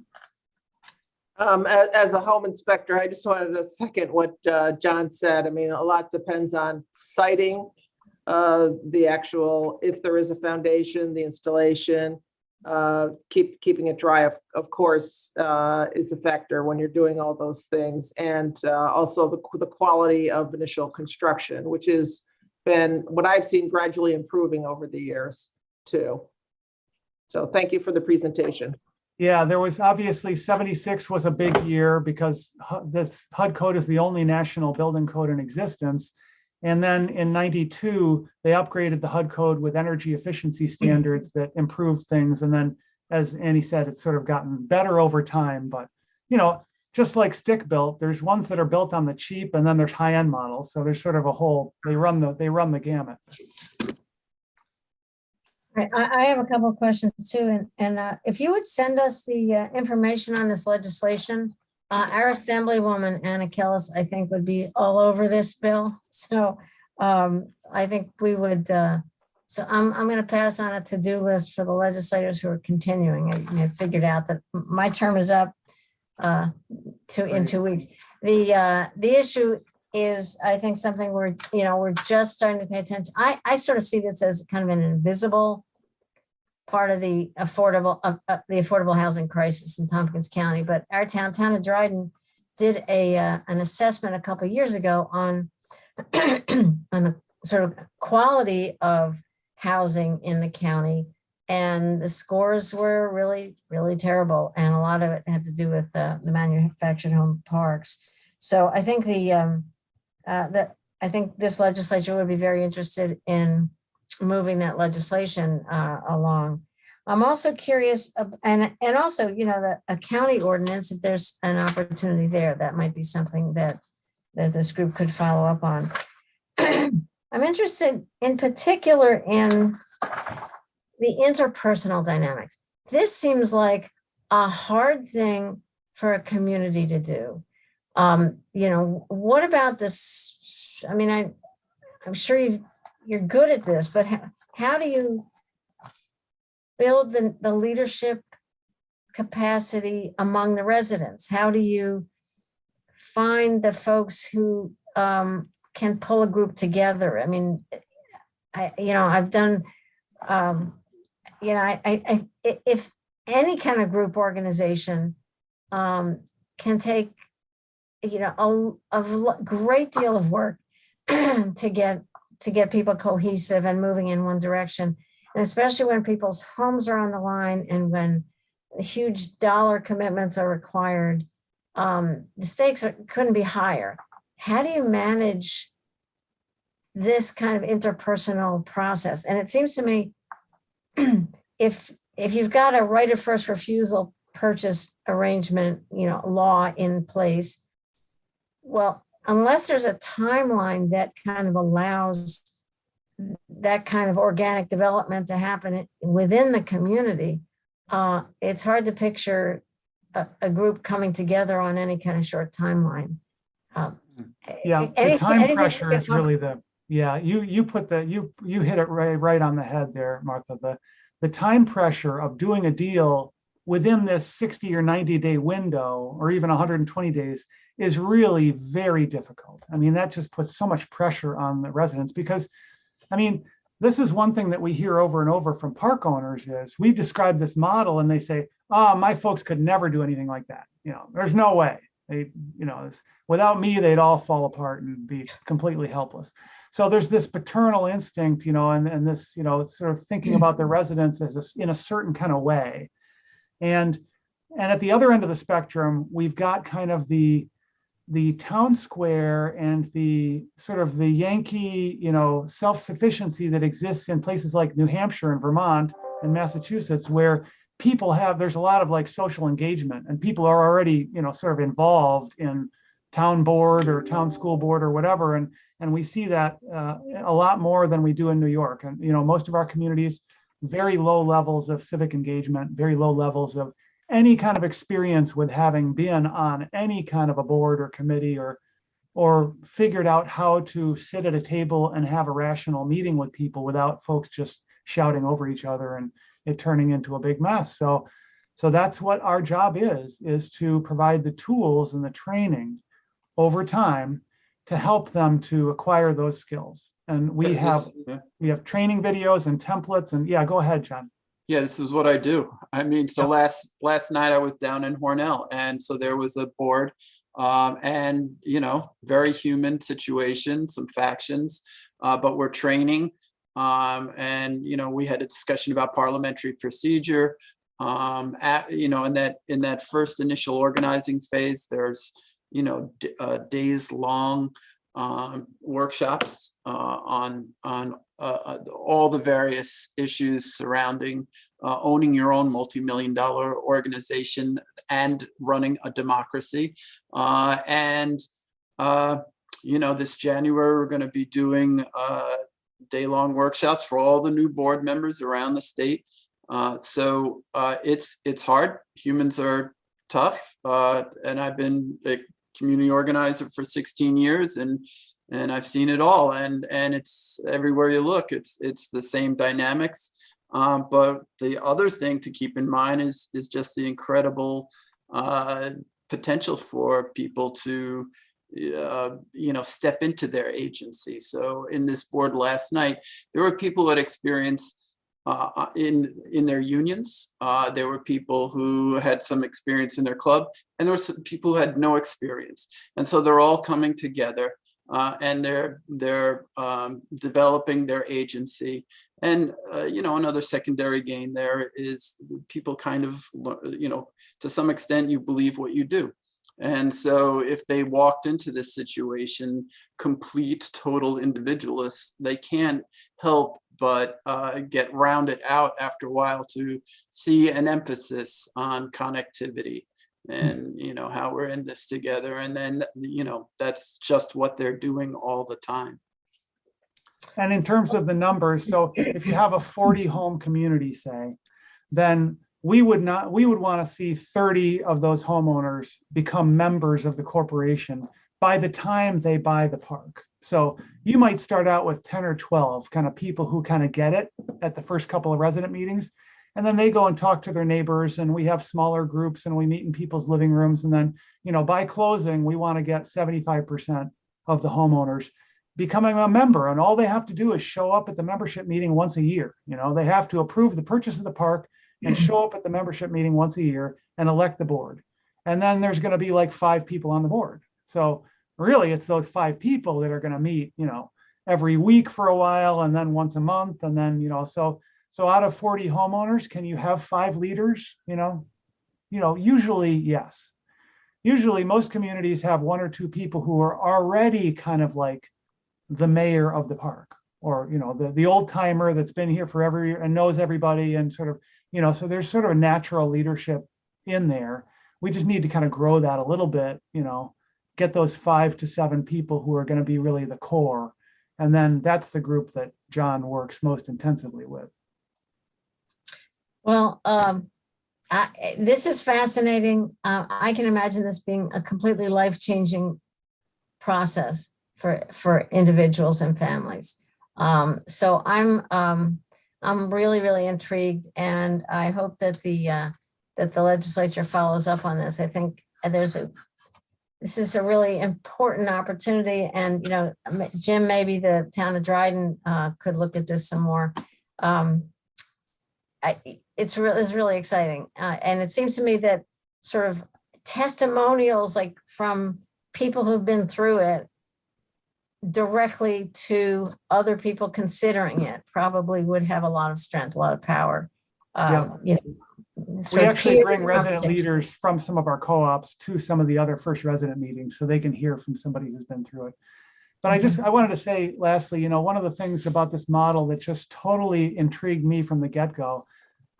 D: As a home inspector, I just wanted to second what John said. I mean, a lot depends on siting, the actual, if there is a foundation, the installation, keeping it dry, of course, is a factor when you're doing all those things. And also the quality of initial construction, which has been what I've seen gradually improving over the years too. So thank you for the presentation.
F: Yeah, there was obviously 76 was a big year because this HUD code is the only national building code in existence. And then in 92, they upgraded the HUD code with energy efficiency standards that improved things. And then, as Annie said, it's sort of gotten better over time. But, just like stick built, there's ones that are built on the cheap, and then there's high-end models. So there's sort of a whole, they run the gamut.
A: I have a couple of questions too, and if you would send us the information on this legislation, our Assemblywoman Anna Kelles, I think, would be all over this bill. So I think we would, so I'm going to pass on a to-do list for the legislators who are continuing. I figured out that my term is up in 2 weeks. The issue is, I think, something we're just starting to pay attention. I sort of see this as kind of an invisible part of the affordable housing crisis in Tompkins County. But our town of Dryden, did an assessment a couple of years ago on on the sort of quality of housing in the county, and the scores were really, really terrible, and a lot of it had to do with the manufactured home parks. So I think I think this legislature would be very interested in moving that legislation along. I'm also curious, and also, a county ordinance, if there's an opportunity there, that might be something that this group could follow up on. I'm interested in particular in the interpersonal dynamics. This seems like a hard thing for a community to do. What about this? I mean, I'm sure you're good at this, but how do you build the leadership capacity among the residents? How do you find the folks who can pull a group together? I mean, I've done, if any kind of group organization can take, a great deal of work to get people cohesive and moving in one direction. And especially when people's homes are on the line and when huge dollar commitments are required, the stakes couldn't be higher. How do you manage this kind of interpersonal process? And it seems to me, if you've got a right of first refusal purchase arrangement, law in place, well, unless there's a timeline that kind of allows that kind of organic development to happen within the community, it's hard to picture a group coming together on any kind of short timeline.
F: The time pressure is really you hit it right on the head there, Martha. The time pressure of doing a deal within this 60 or 90 day window, or even 120 days, is really very difficult. I mean, that just puts so much pressure on the residents, because I mean, this is one thing that we hear over and over from park owners is we describe this model and they say, my folks could never do anything like that. There's no way. Without me, they'd all fall apart and be completely helpless. So there's this paternal instinct, and this, sort of thinking about the residents as in a certain kind of way. And at the other end of the spectrum, we've got kind of the town square and the sort of the Yankee, self-sufficiency that exists in places like New Hampshire and Vermont and Massachusetts, where there's a lot of like social engagement, and people are already, sort of involved in town board or town school board or whatever. And we see that a lot more than we do in New York. And, most of our communities, very low levels of civic engagement, very low levels of any kind of experience with having been on any kind of a board or committee or figured out how to sit at a table and have a rational meeting with people without folks just shouting over each other and it turning into a big mess. So that's what our job is to provide the tools and the training over time to help them to acquire those skills. And we have training videos and templates, and go ahead, John.
G: Yeah, this is what I do. I mean, so last night I was down in Hornell, and so there was a board, and very human situation, some factions, but we're training, and we had a discussion about parliamentary procedure, in that first initial organizing phase. There's days long workshops on all the various issues surrounding owning your own multi-million-dollar organization and running a democracy. This January, we're going to be doing day-long workshops for all the new board members around the state. So it's hard. Humans are tough, and I've been a community organizer for 16 years, and and I've seen it all, and it's everywhere you look, it's the same dynamics. But the other thing to keep in mind is just the incredible potential for people to step into their agency. So in this board last night, there were people that experienced in their unions. There were people who had some experience in their club, and there were some people who had no experience. And so they're all coming together, and they're developing their agency. And another secondary gain there is people kind of, to some extent, you believe what you do. And so if they walked into this situation complete, total individualists, they can't help but get rounded out after a while to see an emphasis on connectivity and, how we're in this together. And then, that's just what they're doing all the time.
F: And in terms of the numbers, so if you have a 40 home community, say, then we would want to see 30 of those homeowners become members of the corporation by the time they buy the park. So you might start out with 10 or 12 kind of people who kind of get it at the first couple of resident meetings. And then they go and talk to their neighbors, and we have smaller groups, and we meet in people's living rooms. And then, by closing, we want to get 75% of the homeowners becoming a member. And all they have to do is show up at the membership meeting once a year. They have to approve the purchase of the park and show up at the membership meeting once a year and elect the board. And then there's going to be like 5 people on the board. So really, it's those 5 people that are going to meet, every week for a while, and then once a month. And then, so out of 40 homeowners, can you have 5 leaders? Usually, yes. Usually most communities have 1 or 2 people who are already kind of like the mayor of the park, or, the old timer that's been here forever and knows everybody, and sort of, so there's sort of a natural leadership in there. We just need to kind of grow that a little bit, get those 5 to 7 people who are going to be really the core. And then that's the group that John works most intensively with.
A: Well, this is fascinating. I can imagine this being a completely life-changing process for individuals and families. So I'm really, really intrigued, and I hope that the legislature follows up on this. I think this is a really important opportunity, and Jim, maybe the town of Dryden could look at this some more. It's really exciting, and it seems to me that sort of testimonials like from people who've been through it directly to other people considering it probably would have a lot of strength, a lot of power.
F: We actually bring resident leaders from some of our co-ops to some of the other first resident meetings, so they can hear from somebody who's been through it. But I wanted to say lastly, one of the things about this model that just totally intrigued me from the get-go,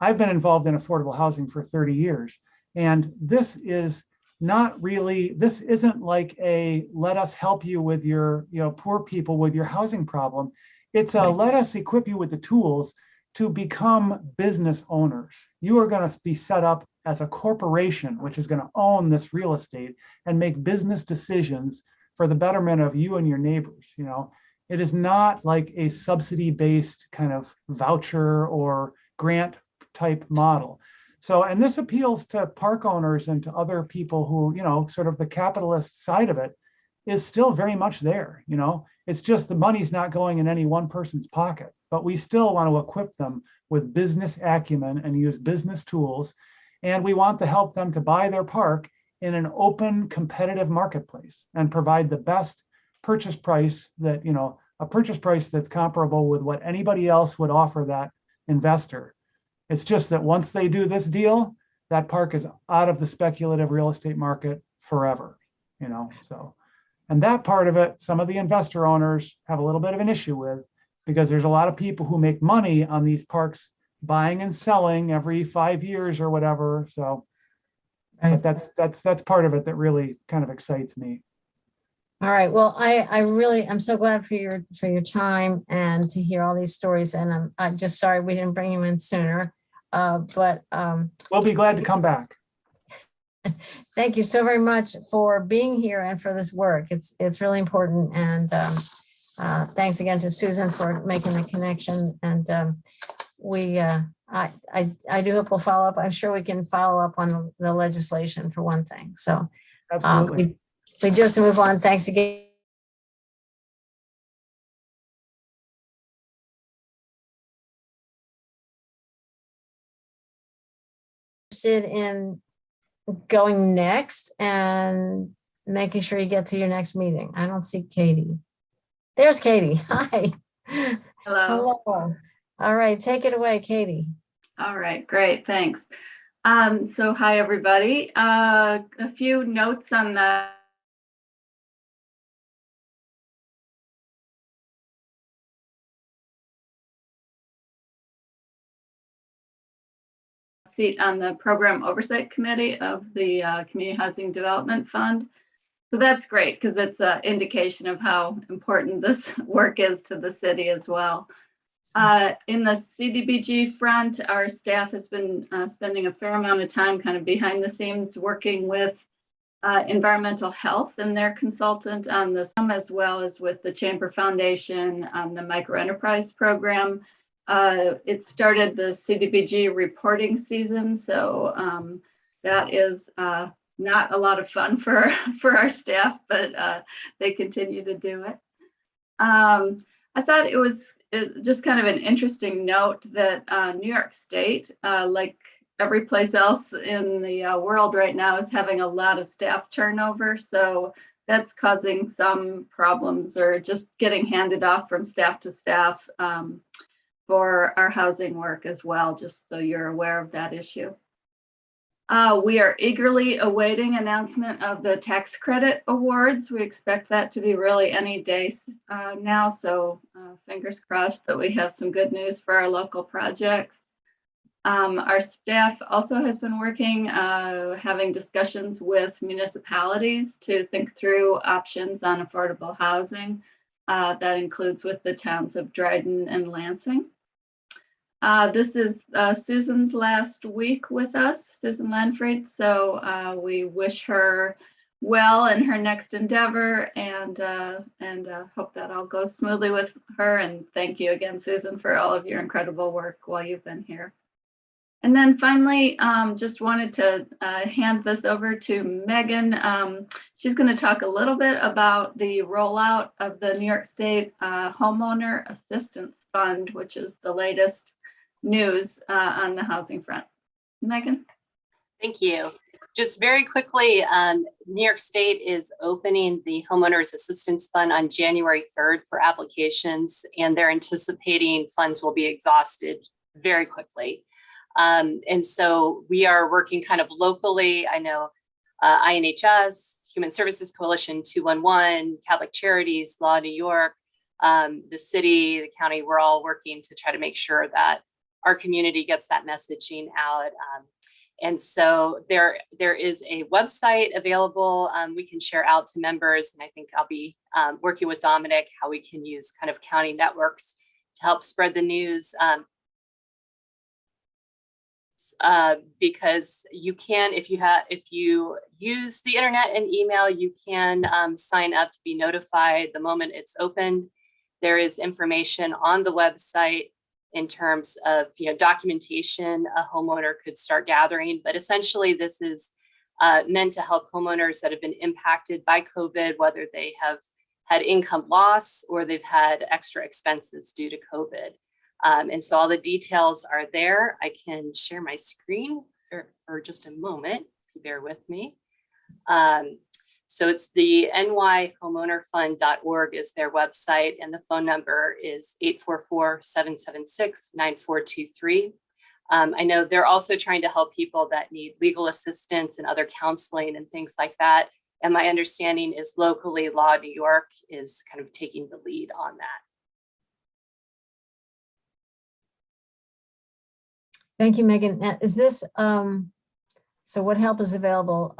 F: I've been involved in affordable housing for 30 years. And this isn't like a, let us help you with your, poor people with your housing problem. It's a, let us equip you with the tools to become business owners. You are going to be set up as a corporation, which is going to own this real estate and make business decisions for the betterment of you and your neighbors. It is not like a subsidy-based kind of voucher or grant type model. So, and this appeals to park owners and to other people who, sort of the capitalist side of it is still very much there. It's just the money's not going in any one person's pocket, but we still want to equip them with business acumen and use business tools. And we want to help them to buy their park in an open, competitive marketplace and provide the best purchase price that, a purchase price that's comparable with what anybody else would offer that investor. It's just that once they do this deal, that park is out of the speculative real estate market forever, so. And that part of it, some of the investor owners have a little bit of an issue with, because there's a lot of people who make money on these parks buying and selling every 5 years or whatever. So but that's part of it that really kind of excites me.
A: All right. Well, I'm so glad for your time and to hear all these stories. And I'm just sorry we didn't bring you in sooner. But
F: we'll be glad to come back.
A: Thank you so very much for being here and for this work. It's really important. And thanks again to Susan for making the connection. And I do hope we'll follow up. I'm sure we can follow up on the legislation for one thing. So
F: Absolutely.
A: we do have to move on. Thanks again. Interested in going next and making sure you get to your next meeting. I don't see Katie. There's Katie. Hi.
I: Hello.
A: Hello. All right, take it away, Katie.
I: All right, great, thanks. So hi, everybody. A few notes on the seat on the Program Oversight Committee of the Community Housing Development Fund. So that's great because it's an indication of how important this work is to the city as well. In the CDBG front, our staff has been spending a fair amount of time kind of behind the scenes working with environmental health and their consultant on this, as well as with the Chamber Foundation on the microenterprise program. It started the CDBG reporting season, so that is not a lot of fun for our staff, but they continue to do it. I thought it was just kind of an interesting note that New York State, like every place else in the world right now, is having a lot of staff turnover. So that's causing some problems or just getting handed off from staff to staff for our housing work as well, just so you're aware of that issue. We are eagerly awaiting announcement of the tax credit awards. We expect that to be really any day now. So fingers crossed that we have some good news for our local projects. Our staff also has been working, having discussions with municipalities to think through options on affordable housing. That includes with the towns of Dryden and Lansing. This is Susan's last week with us, Susan Lanfried. So we wish her well in her next endeavor and hope that all goes smoothly with her. And thank you again, Susan, for all of your incredible work while you've been here. And then finally, just wanted to hand this over to Megan. She's going to talk a little bit about the rollout of the New York State Homeowner Assistance Fund, which is the latest news on the housing front. Megan?
J: Thank you. Just very quickly, New York State is opening the Homeowners Assistance Fund on January 3rd for applications, and they're anticipating funds will be exhausted very quickly. And so we are working kind of locally. I know INHS, Human Services Coalition 211, Catholic Charities, Law New York, the city, the county, we're all working to try to make sure that our community gets that messaging out. And so there is a website available we can share out to members. And I think I'll be working with Dominic how we can use kind of county networks to help spread the news. Because you can, if you use the internet and email, you can sign up to be notified the moment it's opened. There is information on the website in terms of documentation a homeowner could start gathering, but essentially this is meant to help homeowners that have been impacted by COVID, whether they have had income loss or they've had extra expenses due to COVID. And so all the details are there. I can share my screen for just a moment, if you bear with me. So it's the nyhomeownerfund.org is their website, and the phone number is 844-776-9423. I know they're also trying to help people that need legal assistance and other counseling and things like that. And my understanding is locally, Law New York is kind of taking the lead on that.
A: Thank you, Megan. Now, is this, so what help is available?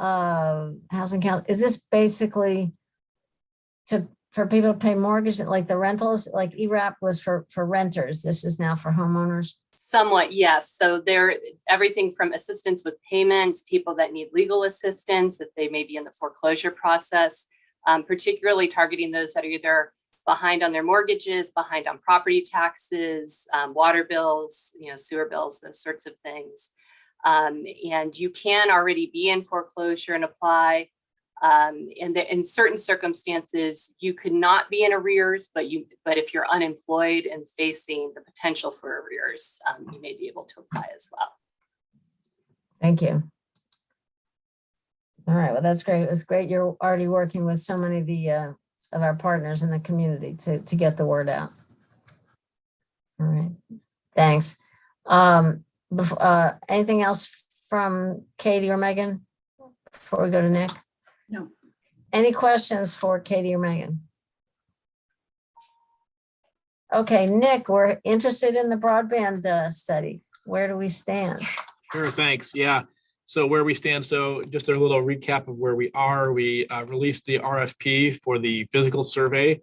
A: Housing Council, is this basically to for people to pay mortgage, like the rentals, like ERAP was for renters. This is now for homeowners.
J: Somewhat, yes. So there, everything from assistance with payments, people that need legal assistance, if they may be in the foreclosure process, particularly targeting those that are either behind on their mortgages, behind on property taxes, water bills, sewer bills, those sorts of things. And you can already be in foreclosure and apply. In certain circumstances, you could not be in arrears, but if you're unemployed and facing the potential for arrears, you may be able to apply as well.
A: Thank you. All right, well, that's great. It's great you're already working with so many of our partners in the community to get the word out. All right, thanks. Anything else from Katie or Megan before we go to Nick?
I: No.
A: Any questions for Katie or Megan? Okay, Nick, we're interested in the broadband study. Where do we stand?
K: Sure, thanks. Yeah. So where we stand, so just a little recap of where we are. We released the RFP for the physical survey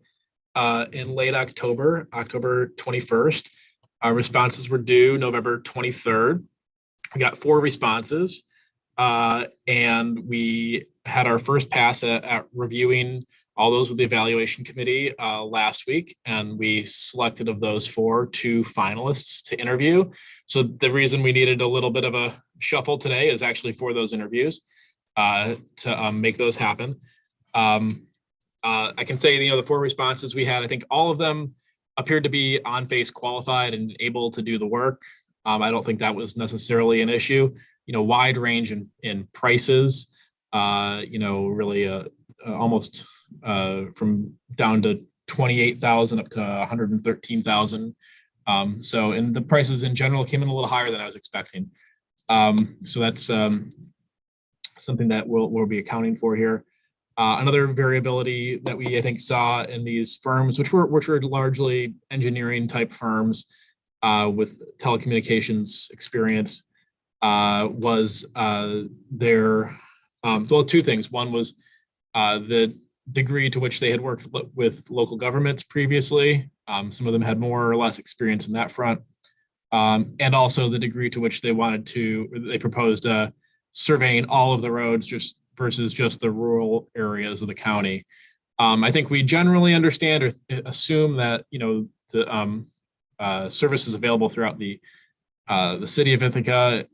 K: in late October 21st. Our responses were due November 23rd. We got 4 responses. And we had our first pass at reviewing all those with the evaluation committee last week, and we selected of those 4 2 finalists to interview. So the reason we needed a little bit of a shuffle today is actually for those interviews to make those happen. I can say, the 4 responses we had, I think all of them appeared to be on-face qualified and able to do the work. I don't think that was necessarily an issue. Wide range in prices, really almost from down to 28,000 up to 113,000. And the prices in general came in a little higher than I was expecting. So that's something that we'll be accounting for here. Another variability that we, I think, saw in these firms, which were largely engineering type firms with telecommunications experience, was their, 2 things. One was the degree to which they had worked with local governments previously. Some of them had more or less experience in that front. And also the degree to which they proposed surveying all of the roads versus just the rural areas of the county. I think we generally understand or assume that, the service is available throughout the city of Ithaca.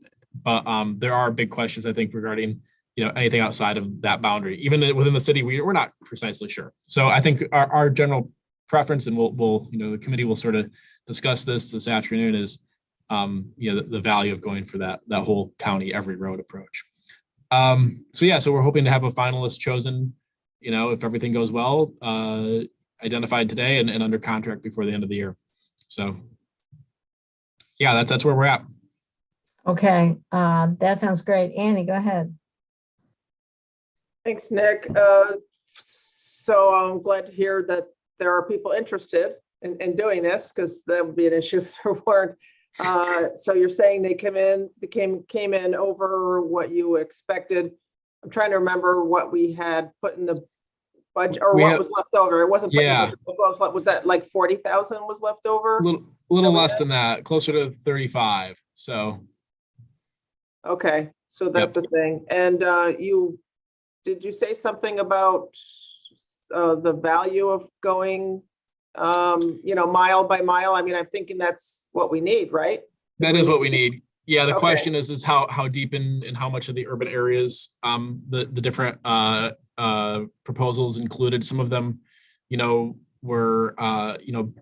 K: But there are big questions, I think, regarding anything outside of that boundary. Even within the city, we're not precisely sure. So I think our general preference, and we'll the committee will sort of discuss this afternoon, is the value of going for that whole county every road approach. So we're hoping to have a finalist chosen, if everything goes well, identified today and under contract before the end of the year. So yeah, that's where we're at.
A: Okay, that sounds great. Annie, go ahead.
D: Thanks, Nick. So I'm glad to hear that there are people interested in doing this, because that would be an issue if there weren't. So you're saying they came in over what you expected. I'm trying to remember what we had put in the budget, or what was left over. It wasn't.
K: Yeah.
D: Was that like 40,000 was left over?
K: A little less than that, closer to 35. So.
D: Okay, so that's the thing. And did you say something about the value of going, mile by mile? I mean, I'm thinking that's what we need, right?
K: That is what we need. Yeah, the question is how deep in how much of the urban areas the different proposals included. Some of them, were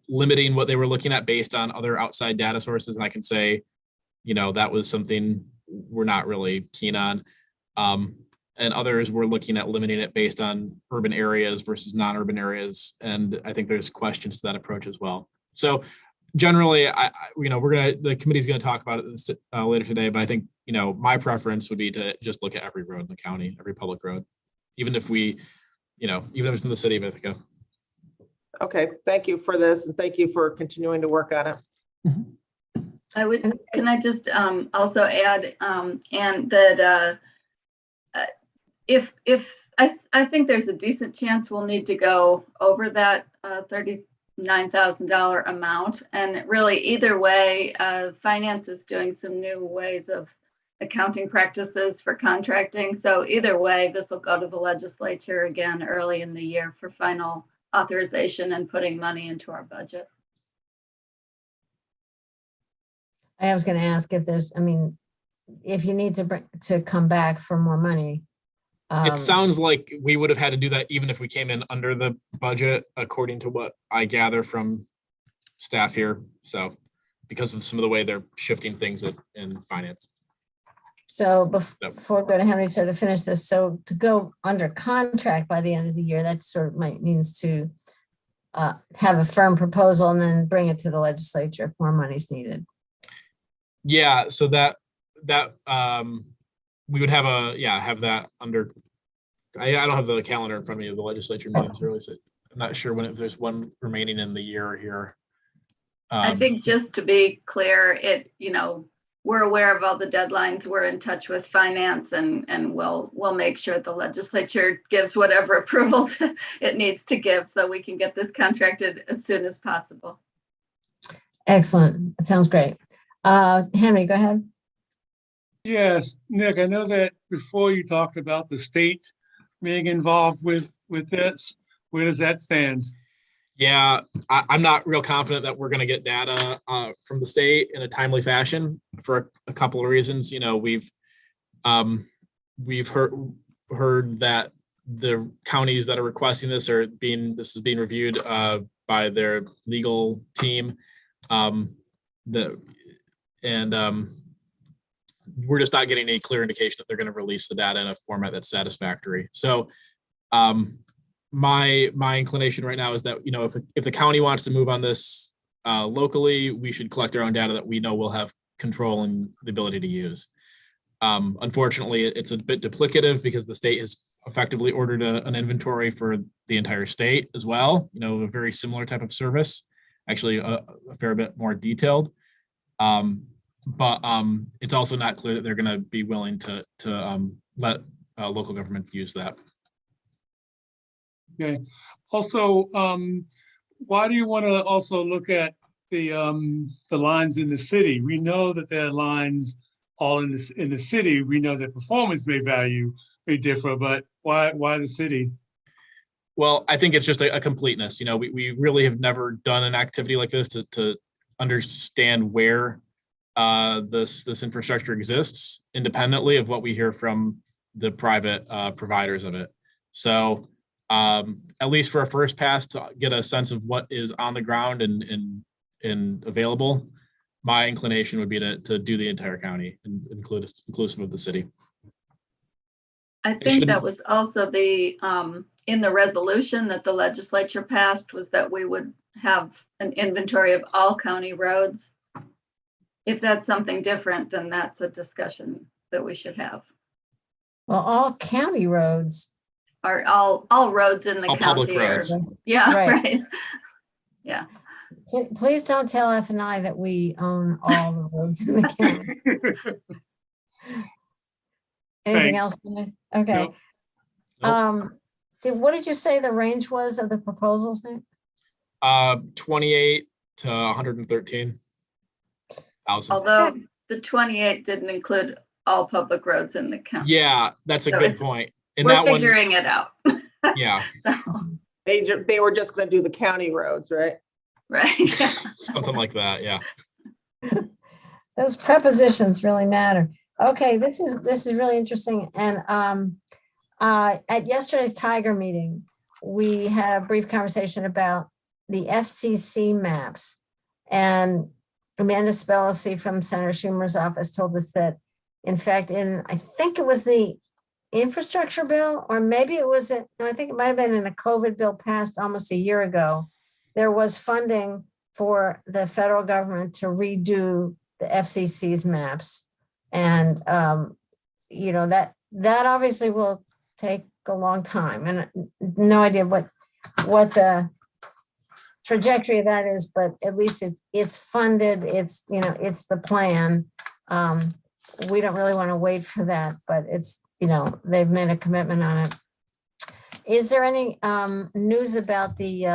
K: limiting what they were looking at based on other outside data sources, and I can say, that was something we're not really keen on. And others were looking at limiting it based on urban areas versus non-urban areas. And I think there's questions to that approach as well. So generally, the committee's going to talk about it later today, but I think, my preference would be to just look at every road in the county, every public road, even if even if it's in the city of Ithaca.
D: Okay, thank you for this, and thank you for continuing to work on it.
I: Mm-hmm. Can I just also add, and that if I think there's a decent chance we'll need to go over that $39,000 amount. And really, either way, finance is doing some new ways of accounting practices for contracting. So either way, this will go to the legislature again early in the year for final authorization and putting money into our budget.
A: I was going to ask if there's, I mean, if you need to come back for more money.
K: It sounds like we would have had to do that even if we came in under the budget, according to what I gather from staff here. So because of some of the way they're shifting things in finance.
A: So before we go to Henry to finish this, so to go under contract by the end of the year, that sort of means to have a firm proposal and then bring it to the legislature if more money is needed.
K: Yeah, so that we would have have that under. I don't have the calendar in front of me of the legislature meetings really, so I'm not sure if there's one remaining in the year here.
I: I think just to be clear, we're aware of all the deadlines. We're in touch with finance, and we'll make sure the legislature gives whatever approvals it needs to give so we can get this contracted as soon as possible.
A: Excellent. That sounds great. Henry, go ahead.
C: Yes, Nick, I know that before you talked about the state being involved with this. Where does that stand?
K: Yeah, I'm not real confident that we're going to get data from the state in a timely fashion for a couple of reasons. We've heard that the counties that are requesting this is being reviewed by their legal team. We're just not getting any clear indication that they're going to release the data in a format that's satisfactory. So my inclination right now is that, if the county wants to move on this locally, we should collect our own data that we know we'll have control and the ability to use. Unfortunately, it's a bit duplicative because the state has effectively ordered an inventory for the entire state as well, a very similar type of service, actually a fair bit more detailed. But it's also not clear that they're going to be willing to let local governments use that.
C: Okay. Also, why do you want to also look at the lines in the city? We know that there are lines all in the city. We know that performance may differ, but why the city?
K: Well, I think it's just a completeness. We really have never done an activity like this to understand where this infrastructure exists independently of what we hear from the private providers of it. So at least for a first pass, to get a sense of what is on the ground and available, my inclination would be to do the entire county and inclusive of the city.
I: I think that was also the in the resolution that the legislature passed, was that we would have an inventory of all county roads. If that's something different, then that's a discussion that we should have.
A: Well, all county roads
I: are all roads in the
K: all
I: county.
K: Public roads.
I: Yeah, right. Yeah.
A: Please don't tell F&I that we own all the roads in the county. Anything else? Okay.
K: Nope.
A: What did you say the range was of the proposals, Nick?
K: 28 to 113,000.
I: Although the 28 didn't include all public roads in the county.
K: Yeah, that's a good point. And
I: we're figuring it out.
K: Yeah.
I: So.
D: They were just going to do the county roads, right?
I: Right. Yeah.
K: Something like that. Yeah.
A: Those prepositions really matter. Okay, this is really interesting. And at yesterday's Tiger meeting, we had a brief conversation about the FCC maps. And Amanda Spellacy from Senator Schumer's office told us that, in fact, I think it was the infrastructure bill, or maybe it was, I think it might have been in a COVID bill passed almost a year ago. There was funding for the federal government to redo the FCC's maps. And, that obviously will take a long time, and no idea what the trajectory of that is, but at least it's funded. It's the plan. We don't really want to wait for that, but it's they've made a commitment on it. Is there any news about the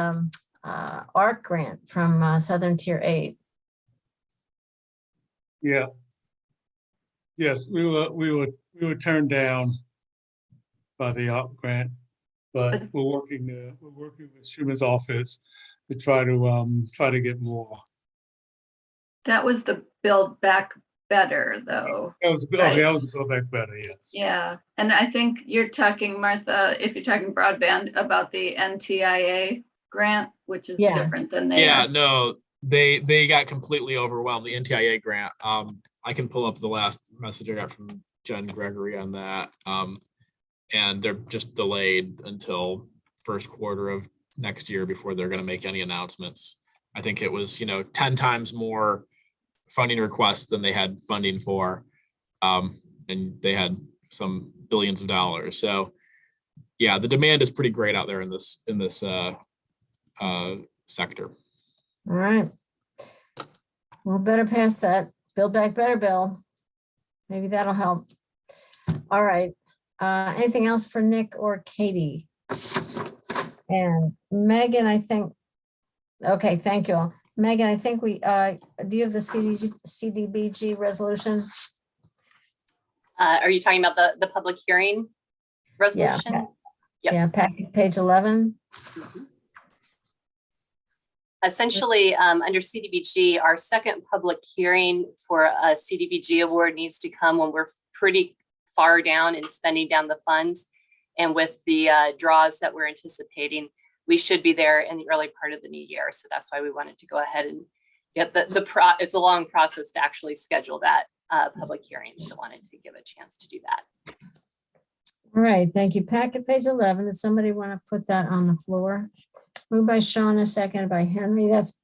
A: ARC grant from Southern Tier 8?
C: Yeah. Yes, we were turned down by the ARP grant, but we're working with Schuman's office to try to get more.
I: That was the Build Back Better, though.
C: That was
I: Right.
C: okay. That was a Build Back Better, yes.
I: Yeah, and I think you're talking, Martha, if you're talking broadband, about the NTIA grant, which is
A: Yeah.
I: different than they
K: Yeah,
I: are.
K: no, they got completely overwhelmed, the NTIA grant. I can pull up the last message I got from Jen Gregory on that. And they're just delayed until first quarter of next year before they're gonna make any announcements. I think it was, 10 times more funding requests than they had funding for. And they had some billions of dollars. So yeah, the demand is pretty great out there in this sector.
A: All right. Well, better pass that. Build Back Better bill. Maybe that'll help. All right. Anything else for Nick or Katie? And Megan, I think, okay, thank you all. Megan, I think do you have the CDBG resolution?
J: Are you talking about the public hearing resolution? Yep.
A: Yeah, packet page 11.
J: Essentially, under CDBG, our second public hearing for a CDBG award needs to come when we're pretty far down in spending down the funds. And with the draws that we're anticipating, we should be there in the early part of the new year. So that's why we wanted to go ahead and get it's a long process to actually schedule that public hearing. So wanted to give a chance to do that.
A: All right, thank you. Packet page 11. Does somebody want to put that on the floor? Moved by Shauna, seconded by Henry. That's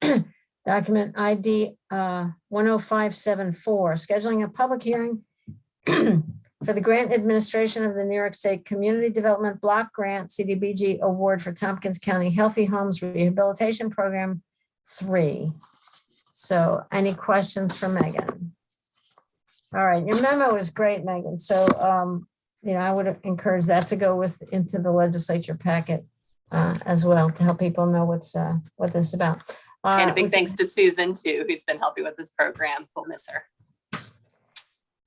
A: document ID 10574, scheduling a public hearing for the grant administration of the New York State Community Development Block Grant CDBG Award for Tompkins County Healthy Homes Rehabilitation Program 3. So any questions for Megan? All right, your memo is great, Megan. So, I would encourage that to go into the legislature packet as well to help people know what this is about.
J: And a big thanks to Susan too, who's been helping with this program. We'll miss her.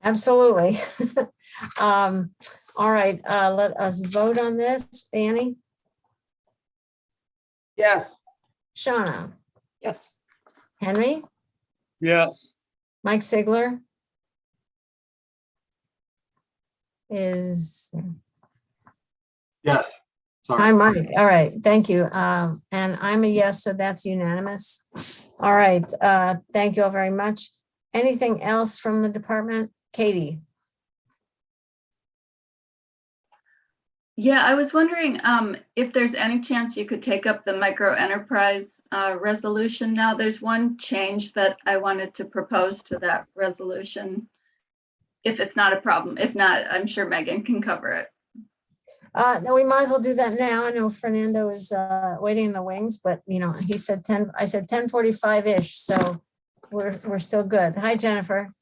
A: Absolutely. All right, let us vote on this. Annie?
D: Yes.
A: Shauna?
H: Yes.
A: Henry?
C: Yes.
A: Mike Sigler? Is,
G: Yes. Sorry.
A: hi, Mike. All right, thank you. And I'm a yes, so that's unanimous. All right, thank you all very much. Anything else from the department? Katie?
I: Yeah, I was wondering if there's any chance you could take up the micro enterprise resolution now. There's one change that I wanted to propose to that resolution, if it's not a problem. If not, I'm sure Megan can cover it.
A: No, we might as well do that now. I know Fernando is waiting in the wings, but he said 10, I said 10:45-ish, so we're still good. Hi, Jennifer.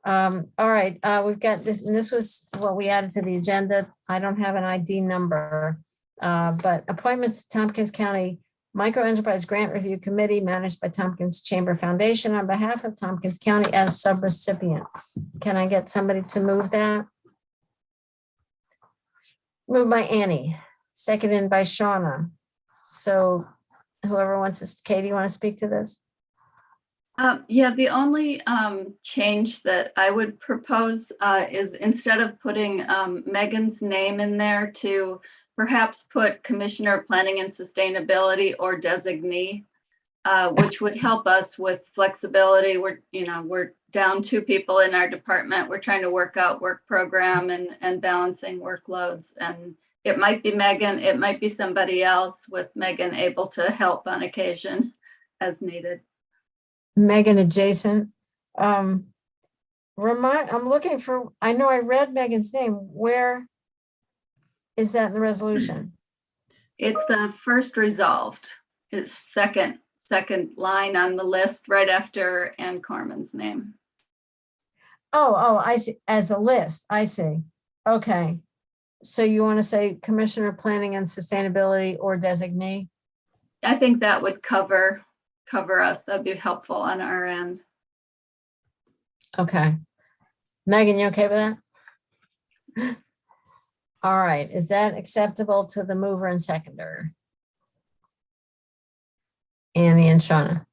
A: All right, we've got this, and this was what we added to the agenda. I don't have an ID number, but appointments to Tompkins County Micro Enterprise Grant Review Committee managed by Tompkins Chamber Foundation on behalf of Tompkins County as subrecipient. Can I get somebody to move that? Moved by Annie, seconded by Shauna. So whoever wants to, Katie, you want to speak to this?
I: Yeah, the only change that I would propose is instead of putting Megan's name in there, to perhaps put Commissioner of Planning and Sustainability or designee, which would help us with flexibility. We're down 2 people in our department. We're trying to work out work program and balancing workloads. And it might be Megan, it might be somebody else, with Megan able to help on occasion as needed.
A: Megan adjacent. I'm looking for, I know I read Megan's name. Where is that in the resolution?
I: It's the first resolved. It's second line on the list, right after Ann Corman's name.
A: Oh, I see, as the list, I see. Okay. So you want to say Commissioner Planning and Sustainability or designee?
I: I think that would cover us. That'd be helpful on our end.
A: Okay. Megan, you okay with that? All right, is that acceptable to the mover and seconder? Annie and Shauna?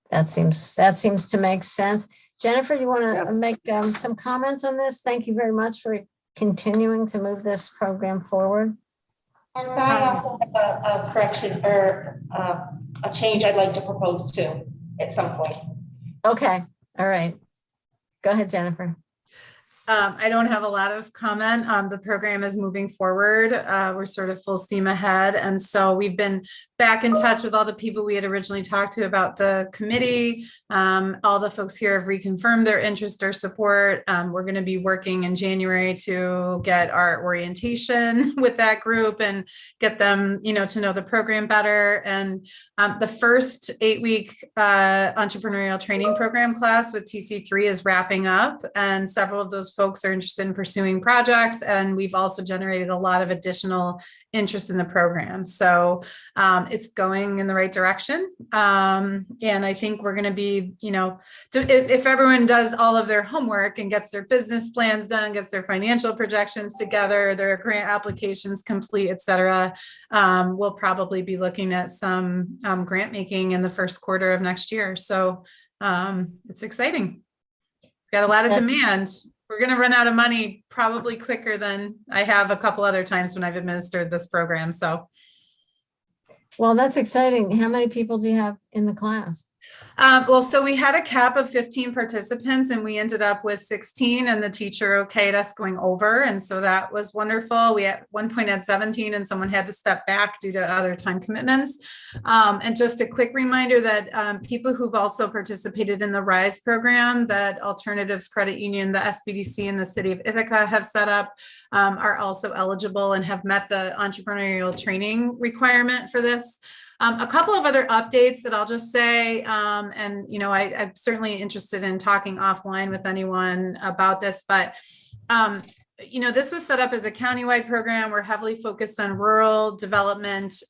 A: That seems to make sense. Jennifer, you want to
D: Yes.
A: make some comments on this? Thank you very much for continuing to move this program forward.
B: Martha, I also have a correction or a change I'd like to propose to at some point.
A: Okay, all right. Go ahead, Jennifer.
L: I don't have a lot of comment. The program is moving forward. We're sort of full steam ahead. And so we've been back in touch with all the people we had originally talked to about the committee. All the folks here have reconfirmed their interest or support. We're going to be working in January to get our orientation with that group and get them, to know the program better. And the first 8-week entrepreneurial training program class with TC3 is wrapping up, and several of those folks are interested in pursuing projects. And we've also generated a lot of additional interest in the program. So it's going in the right direction. And I think we're going to be, if everyone does all of their homework and gets their business plans done, gets their financial projections together, their grant applications complete, et cetera, we'll probably be looking at some grant making in the first quarter of next year. So it's exciting. Got a lot of demand. We're going to run out of money probably quicker than I have a couple other times when I've administered this program. So,
A: well, that's exciting. How many people do you have in the class?
L: So we had a cap of 15 participants and we ended up with 16, and the teacher okayed us going over. And so that was wonderful. We at one point had 17 and someone had to step back due to other time commitments. And just a quick reminder that people who've also participated in the RISE program that Alternatives Credit Union, the SBDC, and the city of Ithaca have set up are also eligible and have met the entrepreneurial training requirement for this. A couple of other updates that I'll just say, and I'm certainly interested in talking offline with anyone about this, but this was set up as a countywide program. We're heavily focused on rural development.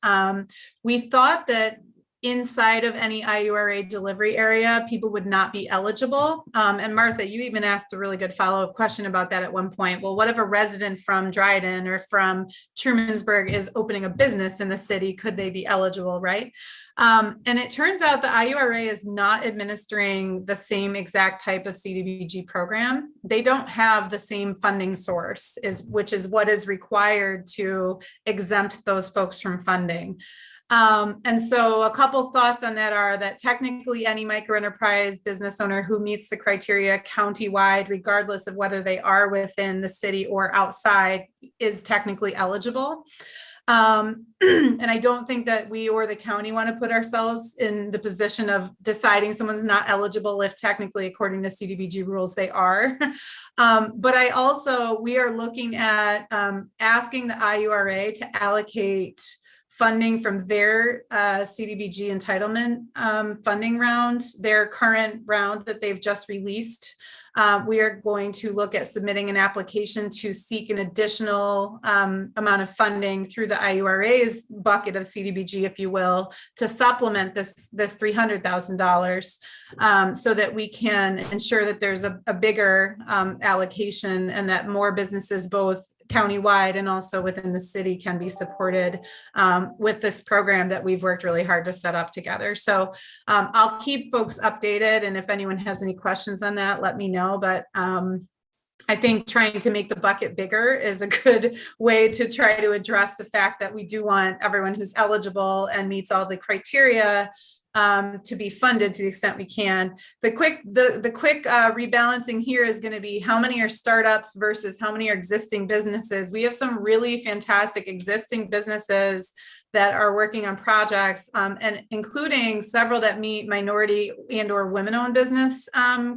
L: We thought that inside of any IURA delivery area, people would not be eligible. And Martha, you even asked a really good follow-up question about that at one point. Well, what if a resident from Dryden or from Trumansburg is opening a business in the city? Could they be eligible, right? And it turns out the IURA is not administering the same exact type of Cdbg program. They don't have the same funding source, which is what is required to exempt those folks from funding. And so a couple thoughts on that are that technically any microenterprise business owner who meets the criteria countywide, regardless of whether they are within the city or outside, is technically eligible. And I don't think that we or the county want to put ourselves in the position of deciding someone's not eligible if technically, according to Cdbg rules, they are. But we are looking at asking the IURA to allocate funding from their Cdbg entitlement funding round, their current round that they've just released. We are going to look at submitting an application to seek an additional amount of funding through the IURA's bucket of Cdbg, if you will, to supplement this $300,000 so that we can ensure that there's a bigger allocation and that more businesses, both countywide and also within the city, can be supported with this program that we've worked really hard to set up together. So I'll keep folks updated, and if anyone has any questions on that, let me know. But I think trying to make the bucket bigger is a good way to try to address the fact that we do want everyone who's eligible and meets all the criteria to be funded to the extent we can. The quick rebalancing here is going to be how many are startups versus how many are existing businesses. We have some really fantastic existing businesses that are working on projects, and including several that meet minority and or women-owned business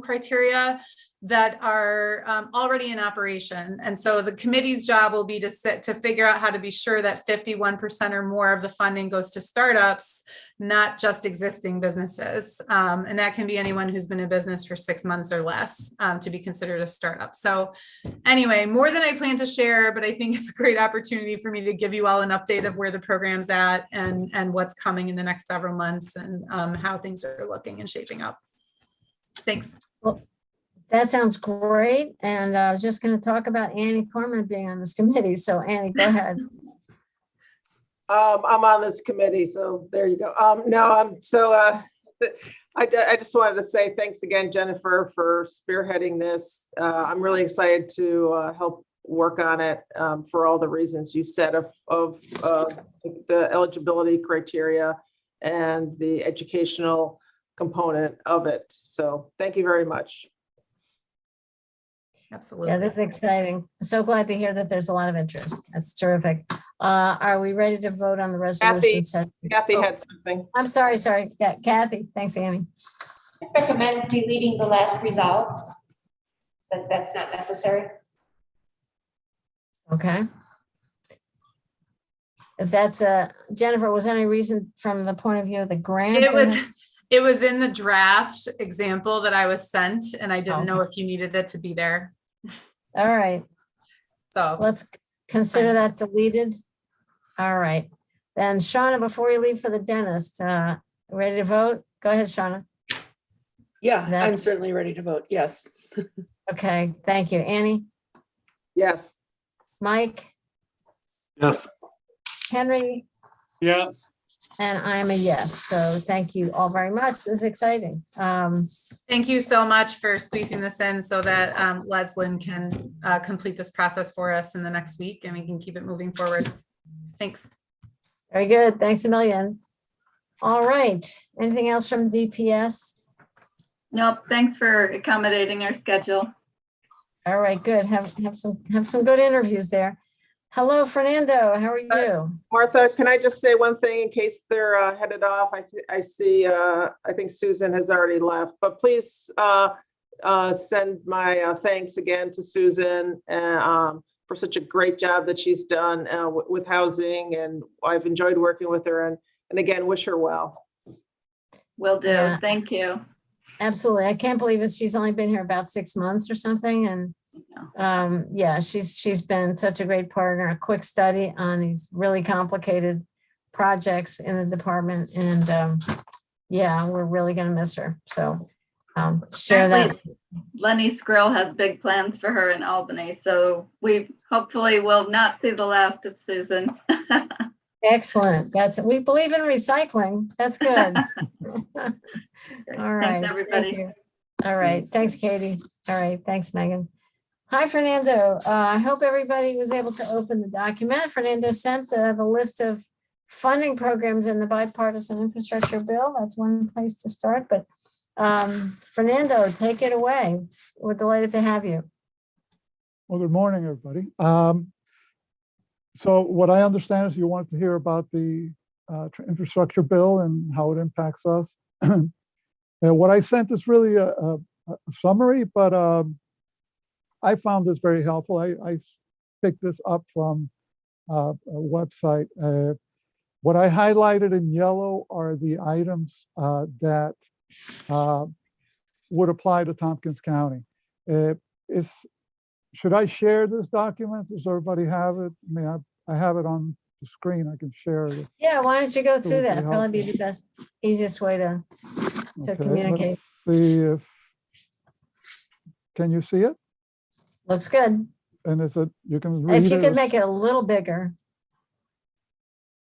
L: criteria. that are already in operation. And so the committee's job will be to figure out how to be sure that 51% or more of the funding goes to startups, not just existing businesses. And that can be anyone who's been in business for 6 months or less to be considered a startup. So anyway, more than I plan to share, but I think it's a great opportunity for me to give you all an update of where the program's at and what's coming in the next several months and how things are looking and shaping up. Thanks.
A: Well, that sounds great. And I was just going to talk about Annie Koreman being on this committee. So Annie, go ahead.
D: I'm on this committee, so there you go. I just wanted to say thanks again, Jennifer, for spearheading this. I'm really excited to help work on it for all the reasons you said of the eligibility criteria and the educational component of it. So thank you very much.
L: Absolutely.
A: Yeah, this is exciting. So glad to hear that there's a lot of interest. That's terrific. Are we ready to vote on the resolution?
D: Kathy had something.
A: I'm sorry. Yeah, Kathy. Thanks, Annie.
B: I recommend deleting the last resolve. That's not necessary.
A: Okay. If that's Jennifer, was there any reason from the point of view of the grant?
L: It was in the draft example that I was sent, and I didn't know if you needed it to be there.
A: All right.
L: So
A: Let's consider that deleted. All right. Then Shauna, before you leave for the dentist, ready to vote? Go ahead, Shauna.
H: Yeah, I'm certainly ready to vote. Yes.
A: Okay, thank you. Annie?
D: Yes.
A: Mike?
C: Yes.
A: Henry?
C: Yes.
A: And I am a yes. So thank you all very much. This is exciting.
L: thank you so much for squeezing this in so that Leslyn can complete this process for us in the next week and we can keep it moving forward. Thanks.
A: Very good. Thanks a million. All right. Anything else from DPS?
I: Nope. Thanks for accommodating our schedule.
A: All right, good. Have some good interviews there. Hello, Fernando. How are you?
D: Martha, can I just say one thing in case they're headed off? I see, I think Susan has already left, but please send my thanks again to Susan for such a great job that she's done with housing, and I've enjoyed working with her, and again, wish her well.
I: Will do.
A: Yeah.
I: Thank you.
A: Absolutely. I can't believe it. She's only been here about 6 months or something. And yeah, she's been such a great partner, a quick study on these really complicated projects in the department. And yeah, we're really going to miss her. So share that.
I: Lenny Skrill has big plans for her in Albany. So we hopefully will not see the last of Susan.
A: Excellent. We believe in recycling. That's good. All right.
I: Thanks, everybody.
A: Thank you. All right. Thanks, Katie. All right. Thanks, Megan. Hi, Fernando. I hope everybody was able to open the document. Fernando sent the list of funding programs in the bipartisan infrastructure bill. That's one place to start. But Fernando, take it away. We're delighted to have you.
M: Well, good morning, everybody. So what I understand is you wanted to hear about the infrastructure bill and how it impacts us. And what I sent is really a summary, but I found this very helpful. I picked this up from a website. What I highlighted in yellow are the items that would apply to Tompkins County. Should I share this document? Does everybody have it? I mean, I have it on the screen. I can share it.
A: Yeah, why don't you go through that?
M: Helpful.
A: Probably be the best, easiest way to communicate.
M: Let's see if, can you see it?
A: Looks good.
M: And is it, you can read it?
A: If you could make it a little bigger.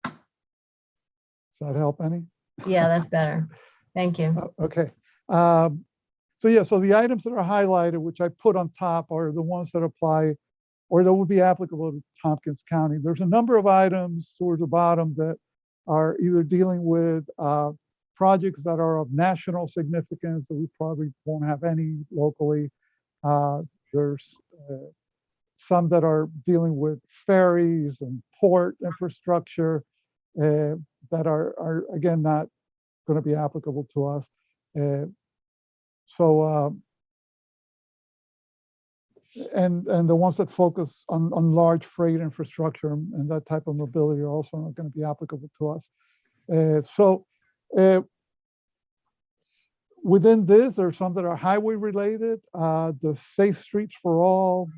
M: Does that help any?
A: Yeah, that's better. Thank you.
M: Okay. So the items that are highlighted, which I put on top, are the ones that apply or that would be applicable to Tompkins County. There's a number of items towards the bottom that are either dealing with projects that are of national significance that we probably won't have any locally. There's some that are dealing with ferries and port infrastructure that are again not going to be applicable to us. So and the ones that focus on large freight infrastructure and that type of mobility are also not going to be applicable to us. Within this, there are some that are highway related. The Safe Streets for All,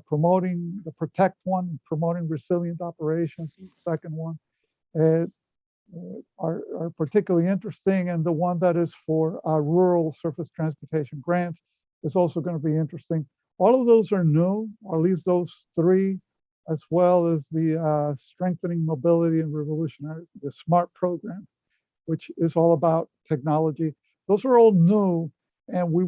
M: promoting the Protect one, promoting resilient operations, the second one, are particularly interesting. And the one that is for rural surface transportation grants is also going to be interesting. All of those are new, or at least those three, as well as the Strengthening Mobility and Revolutionary, the SMART program, which is all about technology. Those are all new, and we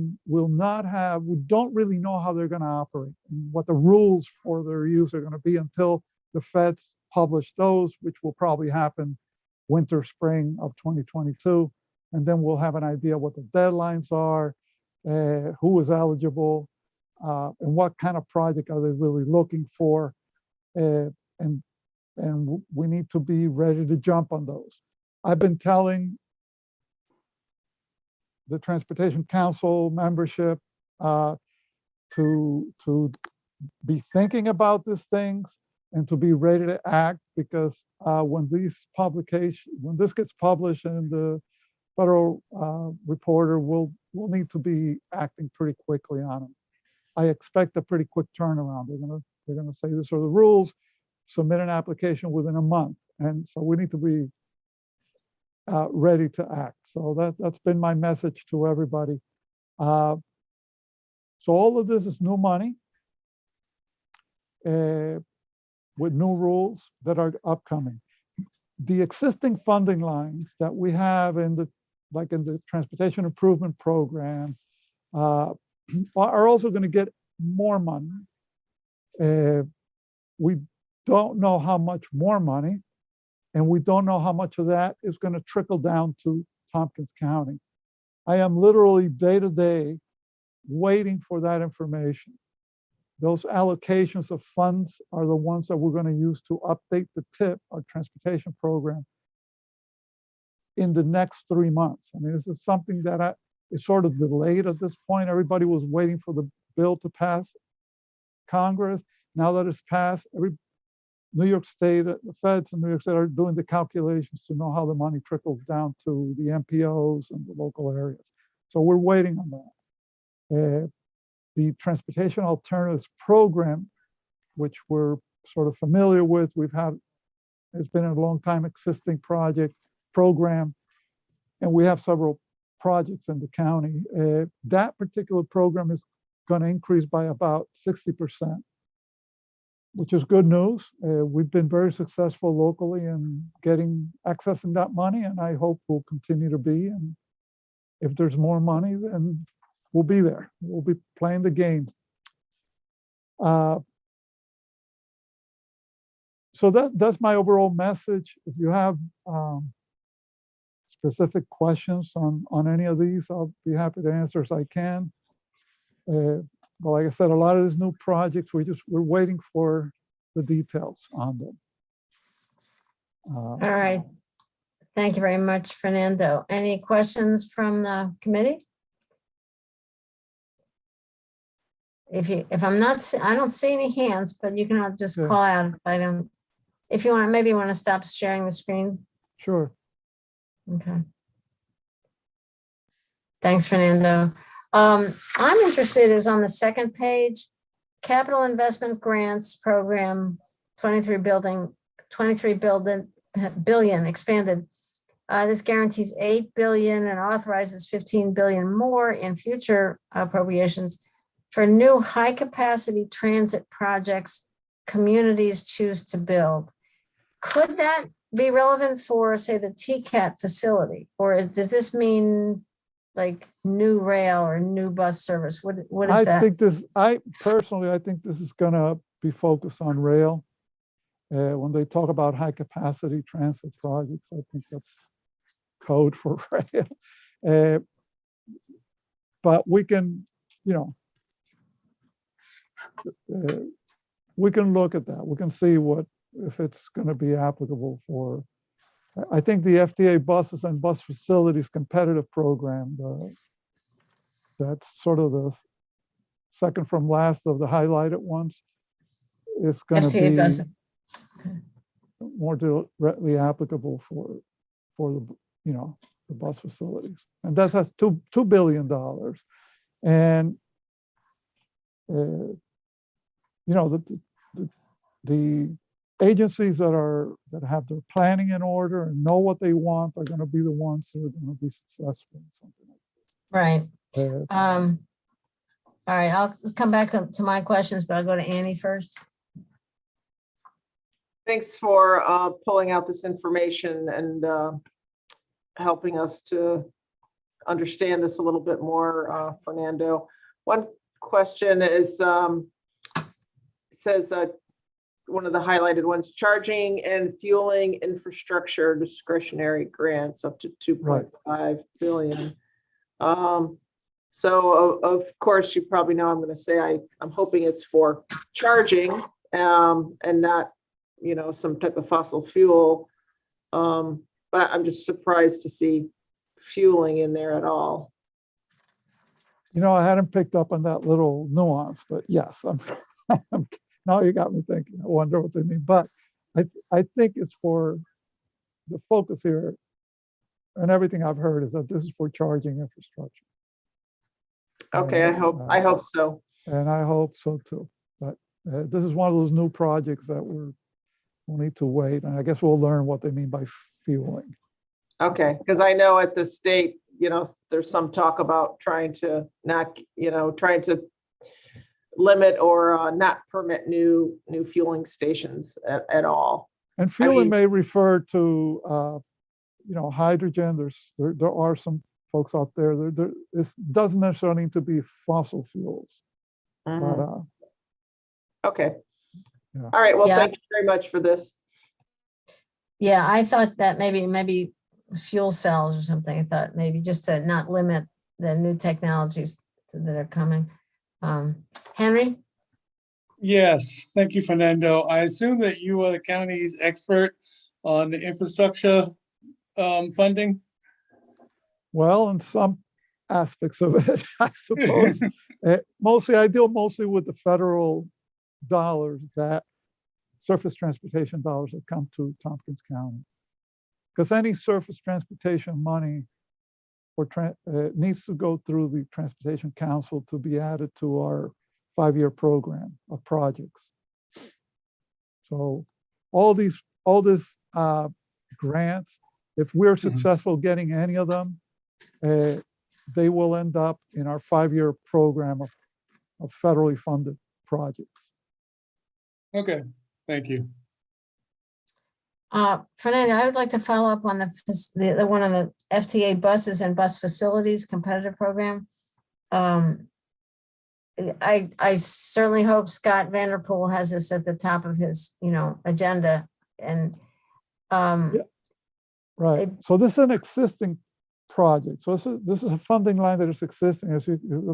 M: don't really know how they're going to operate and what the rules for their use are going to be until the feds publish those, which will probably happen winter, spring of 2022. And then we'll have an idea what the deadlines are, who is eligible, and what kind of project are they really looking for. And we need to be ready to jump on those. I've been telling the Transportation Council membership to be thinking about these things and to be ready to act, because when this gets published in the Federal Reporter, we'll need to be acting pretty quickly on them. I expect a pretty quick turnaround. They're gonna say these are the rules, submit an application within a month, and so we need to be ready to act. So that's been my message to everybody. So all of this is new money with new rules that are upcoming. The existing funding lines that we have in the Transportation Improvement Program are also going to get more money. We don't know how much more money, and we don't know how much of that is going to trickle down to Tompkins County. I am literally day to day waiting for that information. Those allocations of funds are the ones that we're going to use to update the TIP, our transportation program, in the next 3 months. I mean, this is something that is sort of delayed at this point. Everybody was waiting for the bill to pass Congress. Now that it's passed, New York State, the feds in New York State are doing the calculations to know how the money trickles down to the MPOs and the local areas. So we're waiting on that. The Transportation Alternatives Program, which we're sort of familiar with, it's been a long time existing program, and we have several projects in the county. That particular program is going to increase by about 60%. Which is good news. We've been very successful locally in accessing that money, and I hope we'll continue to be. And if there's more money, then we'll be there. We'll be playing the game. So that's my overall message. If you have specific questions on any of these, I'll be happy to answer as I can. But like I said, a lot of these new projects, we're waiting for the details on them.
A: All right. Thank you very much, Fernando. Any questions from the committee? If I'm not, I don't see any hands, but you can just call out if I don't. If you want, maybe you want to stop sharing the screen.
M: Sure.
A: Okay. Thanks, Fernando. I'm interested, it was on the second page, Capital Investment Grants Program, 23 billion expanded. This guarantees 8 billion and authorizes 15 billion more in future appropriations for new high capacity transit projects communities choose to build. Could that be relevant for, say, the TCAT facility? Or does this mean like new rail or new bus service? What is that?
M: I personally think this is going to be focused on rail. When they talk about high capacity transit projects, I think that's code for rail. But we can, we can look at that. We can see if it's going to be applicable for. I think the FDA buses and bus facilities competitive program, that's sort of second from last of the highlighted ones, is going to
A: FTA
M: be
A: buses.
M: more directly applicable for the, you know, the bus facilities. And that has $2 billion. And, you know, the agencies that have their planning in order and know what they want are going to be the ones who are going to be successful in something like
A: Right.
M: this.
A: All right, I'll come back up to my questions, but I'll go to Annie first.
D: Thanks for pulling out this information and helping us to understand this a little bit more, Fernando. One question is, says one of the highlighted ones, charging and fueling infrastructure discretionary grants up to 2.5 billion. So of course, you probably know I'm going to say I'm hoping it's for charging and not, you know, some type of fossil fuel. But I'm just surprised to see fueling in there at all.
M: You know, I hadn't picked up on that little nuance, but yes, now you got me thinking. I wonder what they mean. But I think it's for the focus here, and everything I've heard is that this is for charging infrastructure.
D: Okay, I hope so.
M: And I hope so too. But this is one of those new projects that we'll need to wait, and I guess we'll learn what they mean by fueling.
D: Okay, because I know at the state, you know, there's some talk about trying to not, you know, trying to limit or not permit new fueling stations at all.
M: And fueling may refer to, you know, hydrogen. There are some folks out there. It doesn't necessarily need to be fossil fuels. But,
D: okay.
M: Yeah.
D: All right. Well,
A: Yeah.
D: thank you very much for this.
A: Yeah, I thought that maybe fuel cells or something. I thought maybe just to not limit the new technologies that are coming. Henry?
C: Yes, thank you, Fernando. I assume that you are the county's expert on the infrastructure funding.
M: well, in some aspects of it, I suppose. I deal mostly with the federal dollars, that surface transportation dollars that come to Tompkins County. Because any surface transportation money needs to go through the Transportation Council to be added to our 5-year program of projects. So all this grants, if we're successful getting any of them, they will end up in our 5-year program of federally funded projects.
C: Okay, thank you.
A: Fernando, I would like to follow up on the one on the FTA buses and bus facilities competitive program. I certainly hope Scott Vanderpool has this at the top of his, you know, agenda. And
M: Yeah. Right. So this is an existing project. So this is a funding line that is existing. That's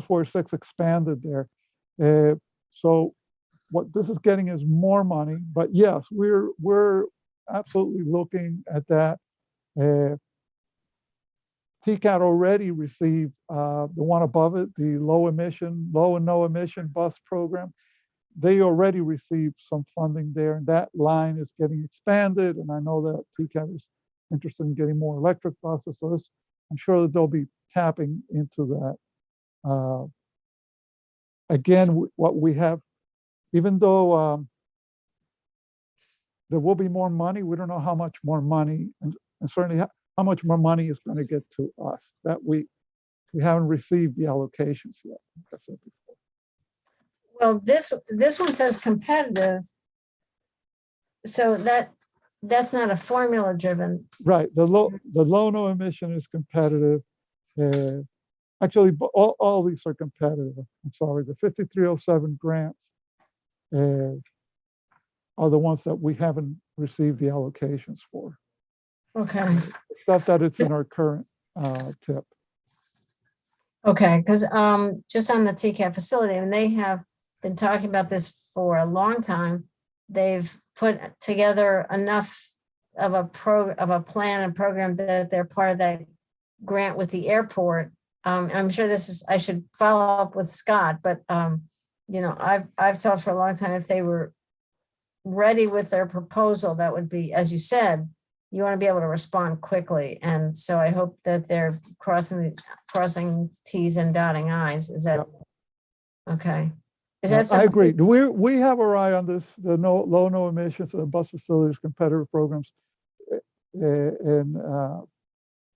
M: where it's expanded there. So what this is getting is more money. But yes, we're absolutely looking at that. TCAT already received the one above it, the low and no emission bus program. They already received some funding there, and that line is getting expanded. And I know that TCAT is interested in getting more electric buses. So I'm sure that they'll be tapping into that. Again, what we have, even though there will be more money, we don't know how much more money, and certainly how much more money is going to get to us. That we haven't received the allocations yet, like I said before.
A: well, this one says competitive. So that's not a formula driven.
M: Right. The low no emission is competitive. Actually, all these are competitive. I'm sorry. The 5307 grants are the ones that we haven't received the allocations for.
A: Okay.
M: Stuff that it's in our current tip.
A: Okay, because just on the TCAT facility, and they have been talking about this for a long time. They've put together enough of a plan and program that they're part of that grant with the airport I'm sure I should follow up with Scott, but, you know, I've thought for a long time, if they were ready with their proposal, that would be, as you said, you want to be able to respond quickly. And so I hope that they're crossing Ts and dotting Is. Is that okay? Is that
M: I
A: something?
M: agree. We have our eye on this, the no emissions and bus facilities competitive programs. And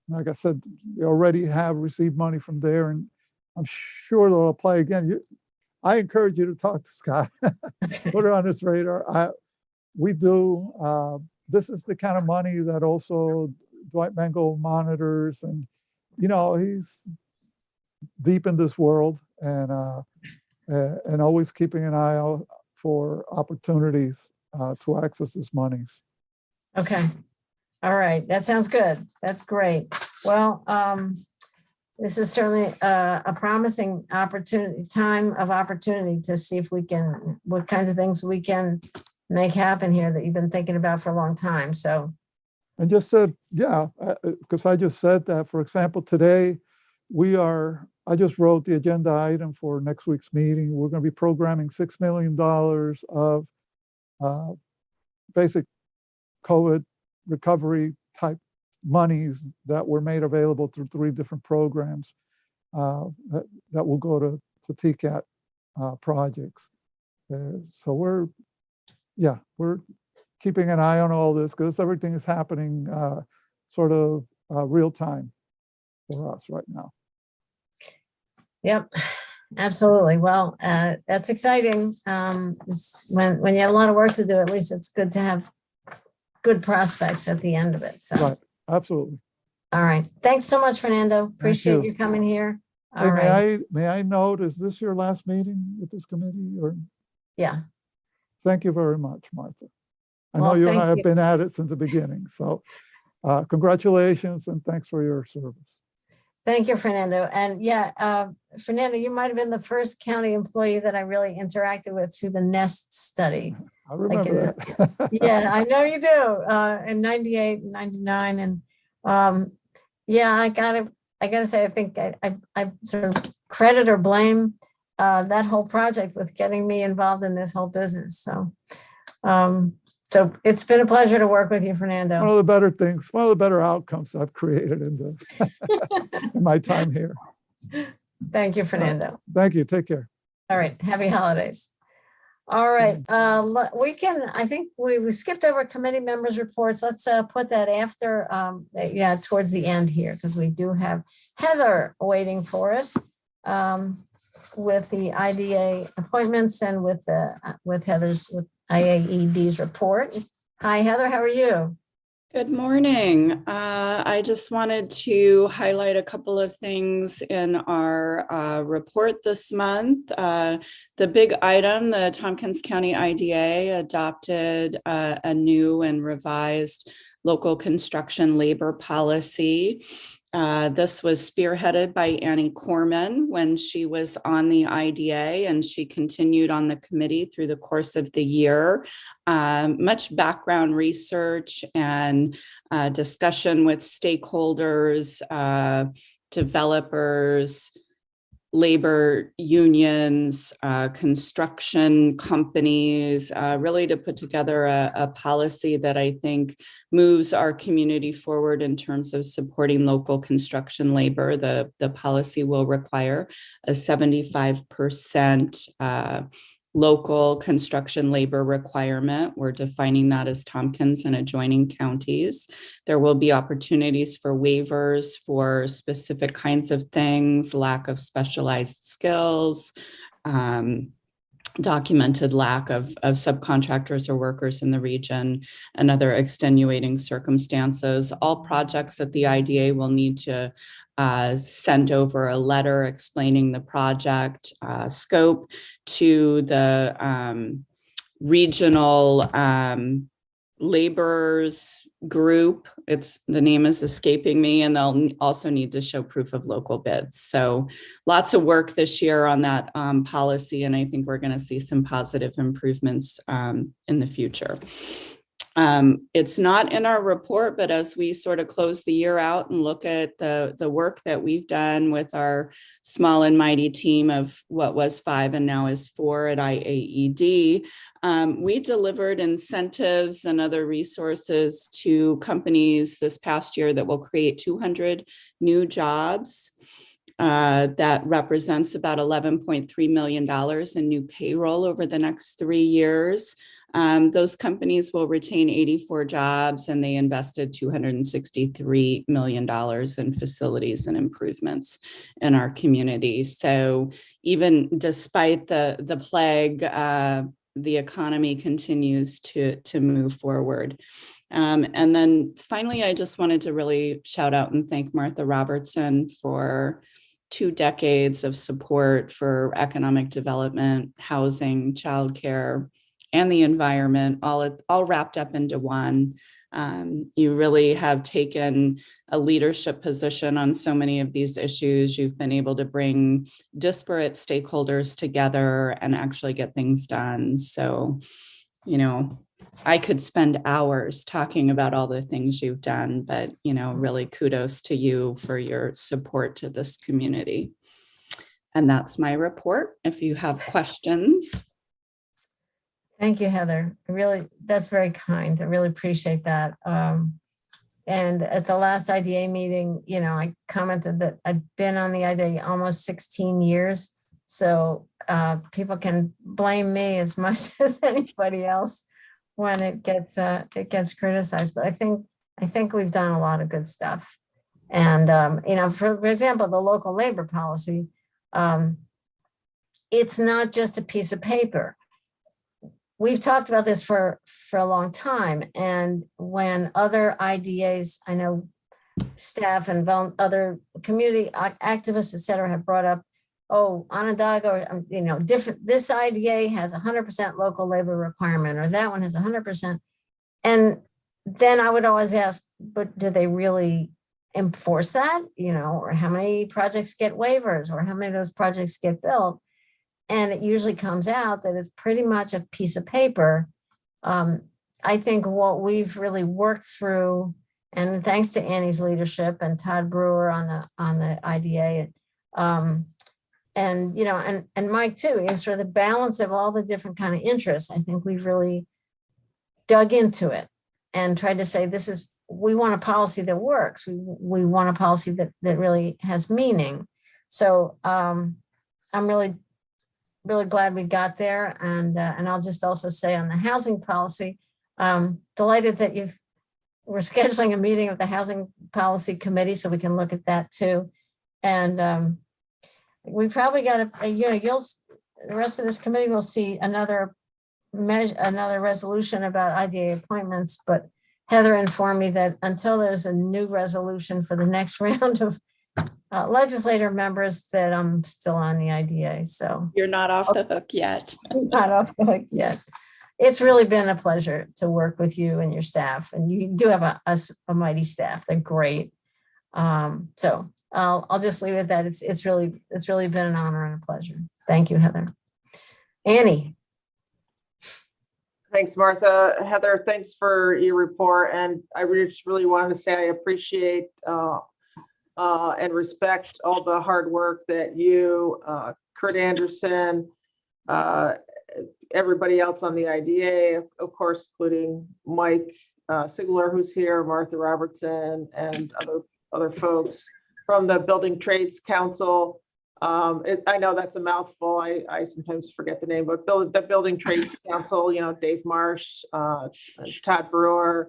M: like I said, we already have received money from there, and I'm sure they'll apply again. I encourage you to talk to Scott, put it on his radar. We do. This is the kind of money that also Dwight Mango monitors, and you know, he's deep in this world, and always keeping an eye out for opportunities to access his monies.
A: Okay. All right. That sounds good. That's great. Well, this is certainly a promising time of opportunity to see if we can, what kinds of things we can make happen here that you've been thinking about for a long time. So.
M: And just said, yeah, because I just said that, for example, today I just wrote the agenda item for next week's meeting. We're going to be programming $6 million of basic COVID recovery type monies that were made available through 3 different programs that will go to TCAT projects. So we're keeping an eye on all this because everything is happening sort of real time for us right now.
A: Yep, absolutely. Well, that's exciting. When you have a lot of work to do, at least it's good to have good prospects at the end of it. So.
M: Right, absolutely.
A: All right. Thanks so much, Fernando. Appreciate you coming here. All right.
M: May I note, is this your last meeting with this committee? Or?
A: Yeah.
M: Thank you very much, Martha. I
A: Well,
M: know you and
A: thank
M: I have
A: you.
M: been at it since the beginning. So congratulations and thanks for your service.
A: Thank you, Fernando. And yeah, Fernando, you might have been the first county employee that I really interacted with through the NEST study.
M: I remember that.
A: Yeah, I know you do. In 98 and 99. And yeah, I gotta say, I think I sort of credit or blame that whole project with getting me involved in this whole business. So, so it's been a pleasure to work with you, Fernando.
M: One of the better things, one of the better outcomes I've created in my time here.
A: Thank you, Fernando.
M: Thank you. Take care.
A: All right. Happy holidays. All right. I think we skipped over committee members' reports. Let's put that after, towards the end here, because we do have Heather waiting for us with the IDA appointments and with IAED's report. Hi, Heather. How are you?
N: Good morning. I just wanted to highlight a couple of things in our report this month. The big item, the Tompkins County IDA adopted a new and revised local construction labor policy. This was spearheaded by Annie Koreman when she was on the IDA, and she continued on the committee through the course of the year. Much background research and discussion with stakeholders, developers, labor unions, construction companies, really to put together a policy that I think moves our community forward in terms of supporting local construction labor. The policy will require a 75% local construction labor requirement. We're defining that as Tompkins and adjoining counties. There will be opportunities for waivers for specific kinds of things, lack of specialized skills, documented lack of subcontractors or workers in the region, and other extenuating circumstances. All projects at the IDA will need to send over a letter explaining the project scope to the regional laborers group. The name is escaping me, and they'll also need to show proof of local bids. So lots of work this year on that policy, and I think we're going to see some positive improvements in the future. It's not in our report, but as we sort of close the year out and look at the work that we've done with our small and mighty team of what was 5 and now is 4 at IAED, we delivered incentives and other resources to companies this past year that will create 200 new jobs. That represents about $11.3 million in new payroll over the next 3 years. Those companies will retain 84 jobs, and they invested $263 million in facilities and improvements in our community. So even despite the plague, the economy continues to move forward. And then finally, I just wanted to really shout out and thank Martha Robertson for 2 decades of support for economic development, housing, childcare, and the environment, all wrapped up into one. You really have taken a leadership position on so many of these issues. You've been able to bring disparate stakeholders together and actually get things done. So, I could spend hours talking about all the things you've done, but, really kudos to you for your support to this community. And that's my report. If you have questions.
A: Thank you, Heather. That's very kind. I really appreciate that. And at the last IDA meeting, I commented that I've been on the IDA almost 16 years. So people can blame me as much as anybody else when it gets criticized. But I think we've done a lot of good stuff. And for example, the local labor policy, it's not just a piece of paper. We've talked about this for a long time. And when other IDAs, I know staff and other community activists, et cetera, have brought up, Onondaga, different, this IDA has 100% local labor requirement, or that one has 100%. And then I would always ask, but do they really enforce that? Or how many projects get waivers, or how many of those projects get built? And it usually comes out that it's pretty much a piece of paper. I think what we've really worked through, and thanks to Annie's leadership and Todd Brewer on the IDA, and Mike too, is sort of the balance of all the different kind of interests. I think we've really dug into it and tried to say, we want a policy that works. We want a policy that really has meaning. So I'm really glad we got there. And I'll just also say on the housing policy, delighted that we're scheduling a meeting of the Housing Policy Committee so we can look at that too. And we probably got the rest of this committee will see another resolution about IDA appointments, but Heather informed me that until there's a new resolution for the next round of legislator members, that I'm still on the IDA. So
N: You're not off the hook yet.
A: Not off the hook yet. It's really been a pleasure to work with you and your staff, and you do have a mighty staff. They're great. So I'll just leave it at that. It's really been an honor and a pleasure. Thank you, Heather. Annie.
D: Thanks, Martha. Heather, thanks for your report. And I just really wanted to say I appreciate and respect all the hard work that you, Kurt Anderson, everybody else on the IDA, of course, including Mike Sigler, who's here, Martha Robertson, and other folks from the Building Trades Council. I know that's a mouthful. I sometimes forget the name, but the Building Trades Council, Dave Marsh, Todd Brewer,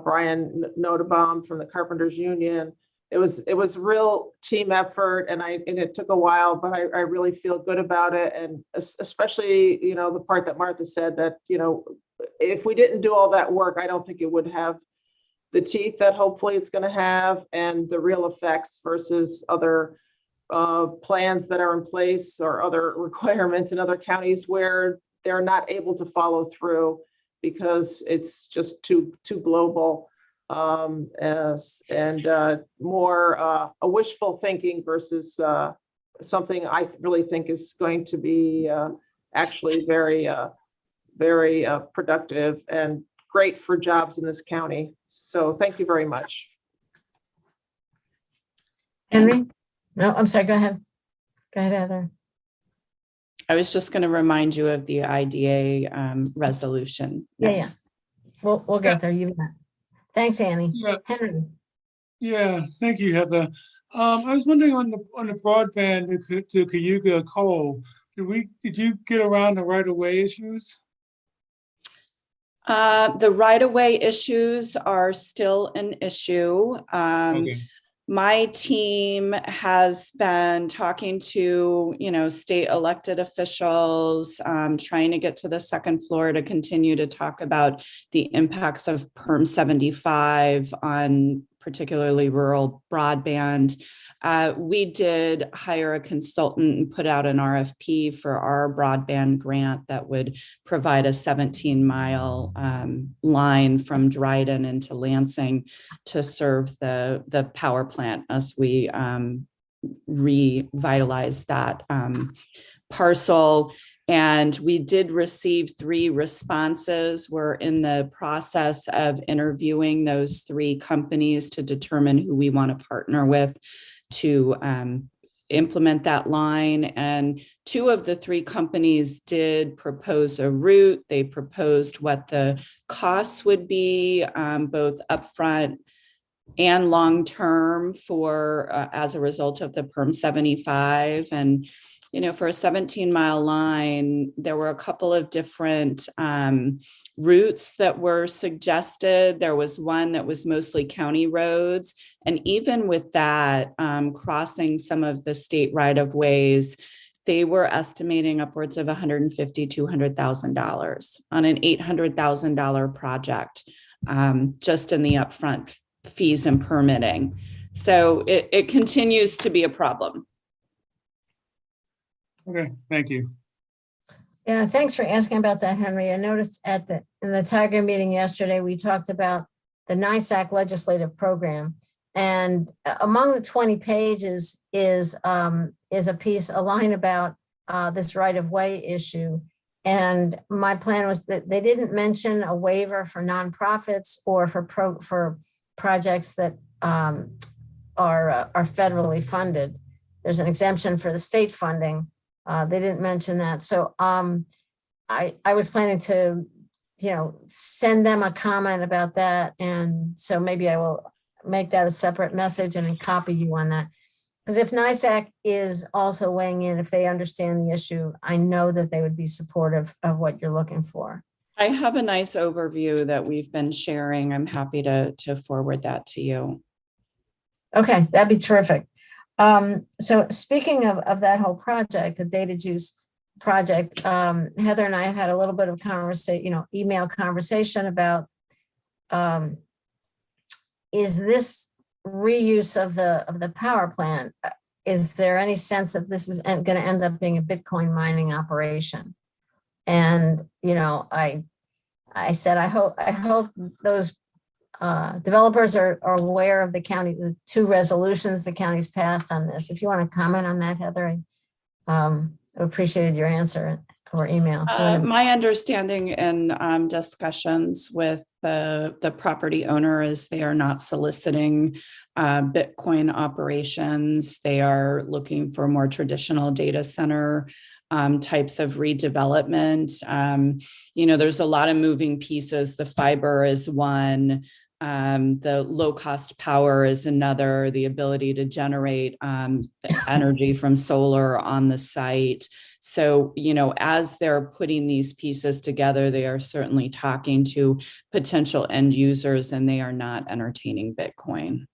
D: Brian Notabaum from the Carpenters Union. It was real team effort, and it took a while, but I really feel good about it. And especially, the part that Martha said that, if we didn't do all that work, I don't think it would have the teeth that hopefully it's going to have, and the real effects versus other plans that are in place or other requirements in other counties where they're not able to follow through because it's just too global, and more a wishful thinking versus something I really think is going to be actually very productive and great for jobs in this county. So thank you very much.
A: Henry? No, I'm sorry, go ahead. Go ahead, Heather.
N: I was just going to remind you of the IDA resolution.
A: Yeah,
N: next.
A: We'll get there. You bet. Thanks, Annie.
C: Yeah.
A: Henry?
C: Yeah, thank you, Heather. I was wondering on the broadband to Cayuga Coal, did you get around the right-of-way issues?
N: The right-of-way issues are still an issue.
C: Okay.
N: My team has been talking to, state elected officials, trying to get to the second floor to continue to talk about the impacts of Perm 75 on particularly rural broadband. We did hire a consultant and put out an RFP for our broadband grant that would provide a 17-mile line from Dryden into Lansing to serve the power plant as we revitalize that parcel. And we did receive 3 responses. We're in the process of interviewing those 3 companies to determine who we want to partner with to implement that line. And 2 of the 3 companies did propose a route. They proposed what the costs would be, both upfront and long-term for as a result of the Perm 75. And for a 17-mile line, there were a couple of different routes that were suggested. There was one that was mostly county roads. And even with that, crossing some of the state right-of-ways, they were estimating upwards of $150,000 to $200,000 on an $800,000 project, just in the upfront fees and permitting. So it continues to be a problem.
C: Okay, thank you.
A: Yeah, thanks for asking about that, Henry. I noticed in the Tiger meeting yesterday, we talked about the NISAC legislative program. And among the 20 pages is a piece, a line about this right-of-way issue. And my plan was that they didn't mention a waiver for nonprofits or for projects that are federally funded. There's an exemption for the state funding. They didn't mention that. So I was planning to, send them a comment about that. And so maybe I will make that a separate message and copy you on that. Because if NISAC is also weighing in, if they understand the issue, I know that they would be supportive of what you're looking for.
N: I have a nice overview that we've been sharing. I'm happy to forward that to you.
A: Okay, that'd be terrific. So speaking of that whole project, the data juice project, Heather and I have had a little bit of email conversation about, is this reuse of the power plant? Is there any sense that this is going to end up being a Bitcoin mining operation? And, I said, I hope those developers are aware of the 2 resolutions the county's passed on this. If you want to comment on that, Heather, I appreciated your answer or email.
N: My understanding and discussions with the property owner is they are not soliciting Bitcoin operations. They are looking for more traditional data center types of redevelopment. There's a lot of moving pieces. The fiber is one. The low cost power is another, the ability to generate energy from solar on the site. So, as they're putting these pieces together, they are certainly talking to potential end users and they are not entertaining Bitcoin.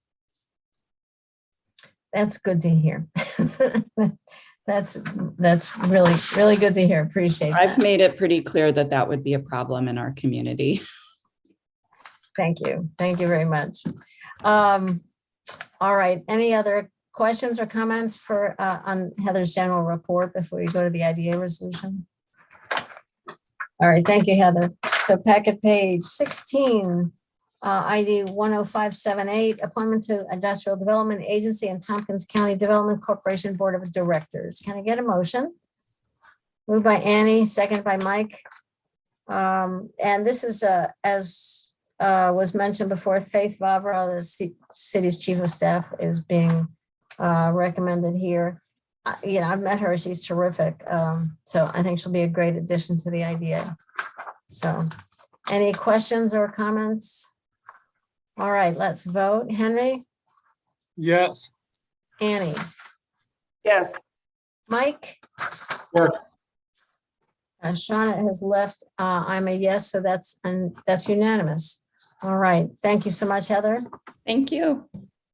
A: That's good to hear. That's really, really good to hear. Appreciate that.
N: I've made it pretty clear that that would be a problem in our community.
A: Thank you. Thank you very much. All right. Any other questions or comments on Heather's general report before we go to the IDA resolution? All right. Thank you, Heather. So packet page 16, ID 10578, appointment to Industrial Development Agency and Tompkins County Development Corporation Board of Directors. Can I get a motion? Moved by Annie, second by Mike. And this is, as was mentioned before, Faith Vavra, the city's chief of staff, is being recommended here. I've met her, she's terrific. So I think she'll be a great addition to the IDA. So any questions or comments? All right, let's vote. Henry,
C: Yes.
A: Annie,
D: Yes.
A: Mike?
C: Yes.
A: Shauna has left. I'm a yes, so that's unanimous. All right, thank you so much, Heather.
N: Thank you.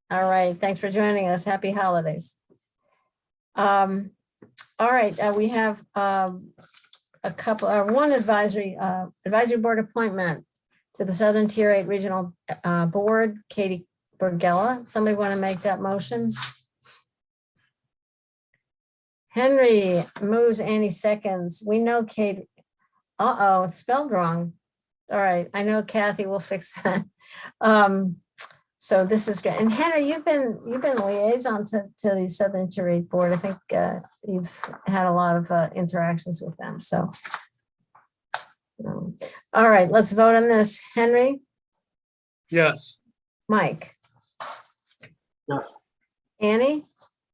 A: All right, thanks for joining us. Happy holidays. All right, we have a couple, one advisory board appointment to the Southern Tier 8 Regional Board, Katie Bergella. Somebody want to make that motion? Henry moves, Annie seconds. We know Kate. Uh-oh, it's spelled wrong. All right, I know Kathy will fix that. So this is great. And Henry, you've been liaison to the Southern Tier 8 Board. I think you've had a lot of interactions with them. So, all right, let's vote on this. Henry,
C: Yes.
A: Mike,
C: Yes.
A: Annie,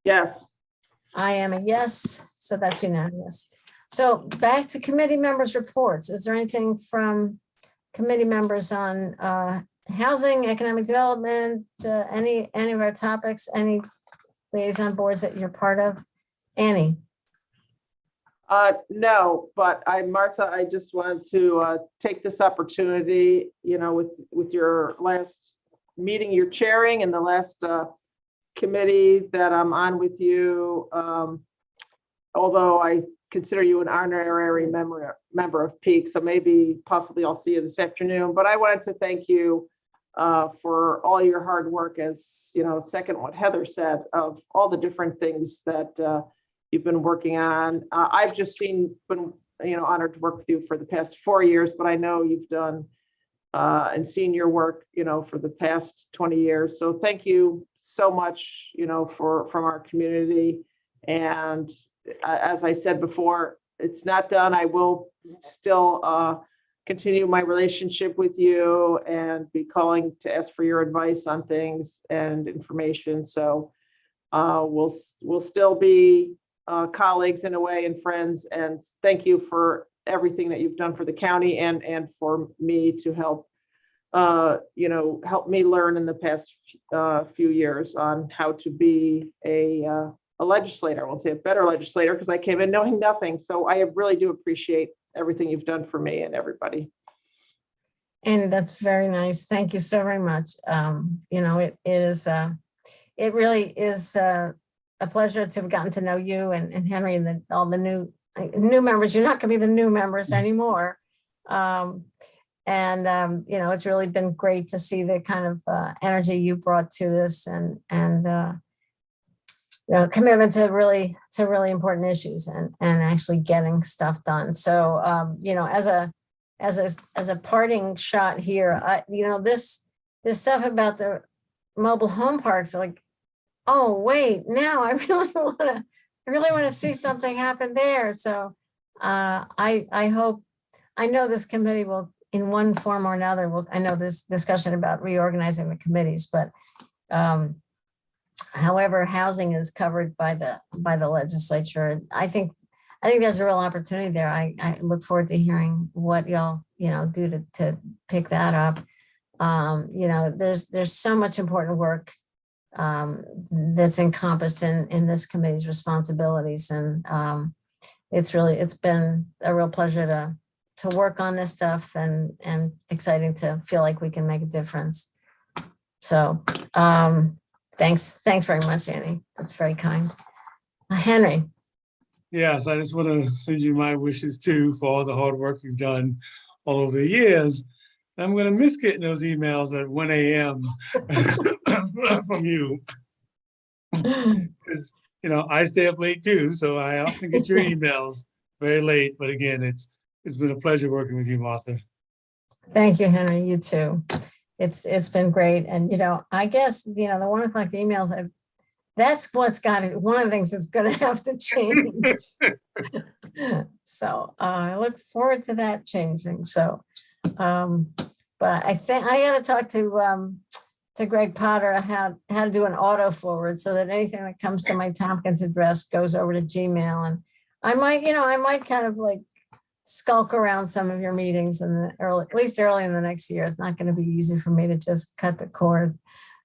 D: Yes.
A: I am a yes, so that's unanimous. So back to committee members' reports. Is there anything from committee members on housing, economic development, any of our topics, any liaison boards that you're part of? Annie?
D: No, but Martha, I just wanted to take this opportunity, with your last meeting you're chairing and the last committee that I'm on with you. Although I consider you an honorary member of Peak, so maybe possibly I'll see you this afternoon. But I wanted to thank you for all your hard work, as second what Heather said, of all the different things that you've been working on. I've just been honored to work with you for the past 4 years, but I know you've done and seen your work, for the past 20 years. So thank you so much, from our community. And as I said before, it's not done. I will still continue my relationship with you and be calling to ask for your advice on things and information. So we'll still be colleagues in a way and friends. And thank you for everything that you've done for the county and for me to help me learn in the past few years on how to be a legislator. I won't say a better legislator because I came in knowing nothing. So I really do appreciate everything you've done for me and everybody.
A: And that's very nice. Thank you so very much. It really is a pleasure to have gotten to know you and Henry and all the new members. You're not going to be the new members anymore. It's really been great to see the kind of energy you brought to this and commitment to really important issues and actually getting stuff done. So, as a parting shot here, this stuff about the mobile home parks, like, oh wait, now I really want to see something happen there. So, I hope, I know this committee will, in one form or another, I know there's discussion about reorganizing the committees, but however, housing is covered by the legislature. I think there's a real opportunity there. I look forward to hearing what y'all do to pick that up. There's so much important work that's encompassed in this committee's responsibilities, and it's been a real pleasure to work on this stuff and exciting to feel like we can make a difference. So thanks very much, Annie. That's very kind. Henry.
C: Yes, I just want to send you my wishes too for all the hard work you've done all over the years. I'm going to miss getting those emails at 1 a.m. from you. Because, I stay up late too, so I often get your emails very late. But again, it's been a pleasure working with you, Martha.
A: Thank you, Henry. You too. It's been great. And, I guess, the 1 o'clock emails, that's what's got it. One of the things that's going to have to change. So I look forward to that changing. So, but I think I got to talk to Greg Potter how to do an auto forward so that anything that comes to my Tompkins address goes over to Gmail. And I might kind of like skulk around some of your meetings at least early in the next year. It's not going to be easy for me to just cut the cord.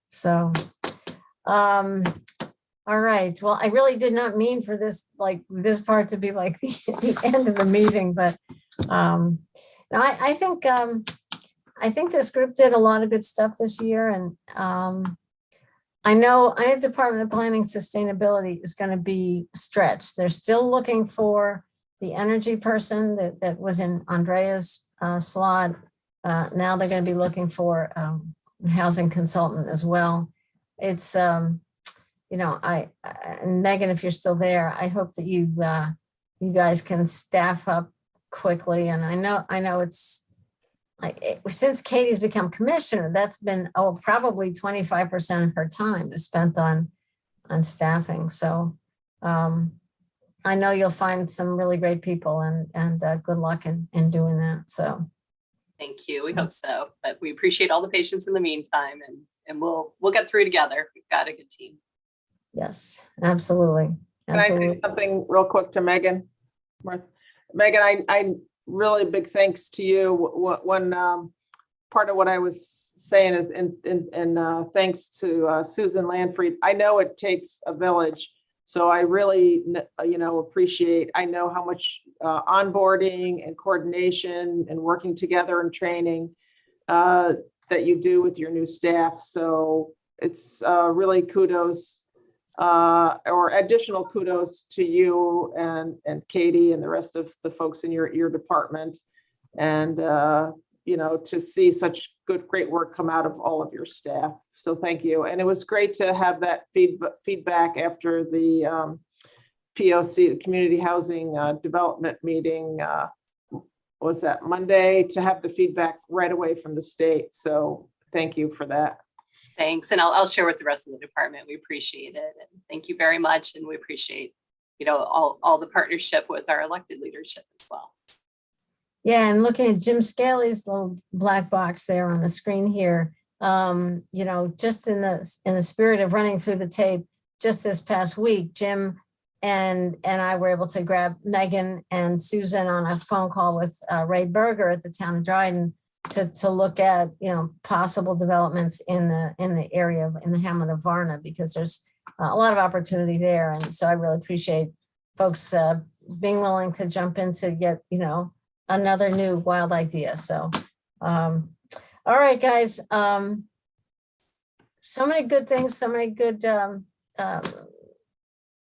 A: So, all right. Well, I really did not mean for this part to be like the end of the meeting, but no, I think this group did a lot of good stuff this year, and I know Department of Planning Sustainability is going to be stretched. They're still looking for the energy person that was in Andrea's slot. Now they're going to be looking for a housing consultant as well. It's and Megan, if you're still there, I hope that you guys can staff up quickly. And I know it's since Katie's become commissioner, that's been probably 25% of her time is spent on staffing. So I know you'll find some really great people, and good luck in doing that. So
J: thank you. We hope so, but we appreciate all the patience in the meantime, and we'll get through together. We've got a good team.
A: Yes, absolutely.
D: Can I say something real quick to Megan? Megan, I really big thanks to you. One part of what I was saying is, and thanks to Susan Lanfried. I know it takes a village, so I really appreciate. I know how much onboarding and coordination and working together and training that you do with your new staff. So it's really kudos. Or additional kudos to you and Katie and the rest of the folks in your department, and to see such great work come out of all of your staff. So thank you. And it was great to have that feedback after the POC, the Community Housing Development meeting. Was that Monday, to have the feedback right away from the state. So thank you for that.
J: Thanks. And I'll share with the rest of the department. We appreciate it. And thank you very much. And we appreciate, all the partnership with our elected leadership as well.
A: Yeah, and looking at Jim Scaley's little black box there on the screen here, just in the spirit of running through the tape, just this past week, Jim and I were able to grab Megan and Susan on a phone call with Ray Berger at the town of Dryden to look at possible developments in the area in the hamlet of Varna, because there's a lot of opportunity there. And so I really appreciate folks being willing to jump in to get another new wild idea. So all right, guys, so many good things, so many good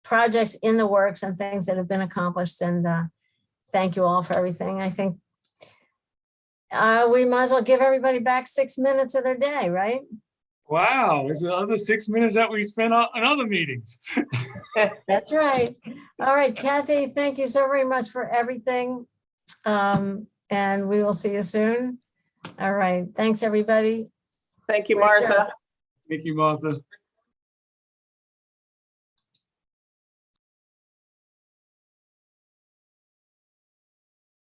A: projects in the works and things that have been accomplished, and thank you all for everything. I think we might as well give everybody back 6 minutes of their day, right?
C: Wow, it's the other 6 minutes that we spent on other meetings.
A: That's right. All right, Kathy, thank you so very much for everything. And we will see you soon. All right, thanks, everybody.
D: Thank you, Martha.
C: Thank you, Martha.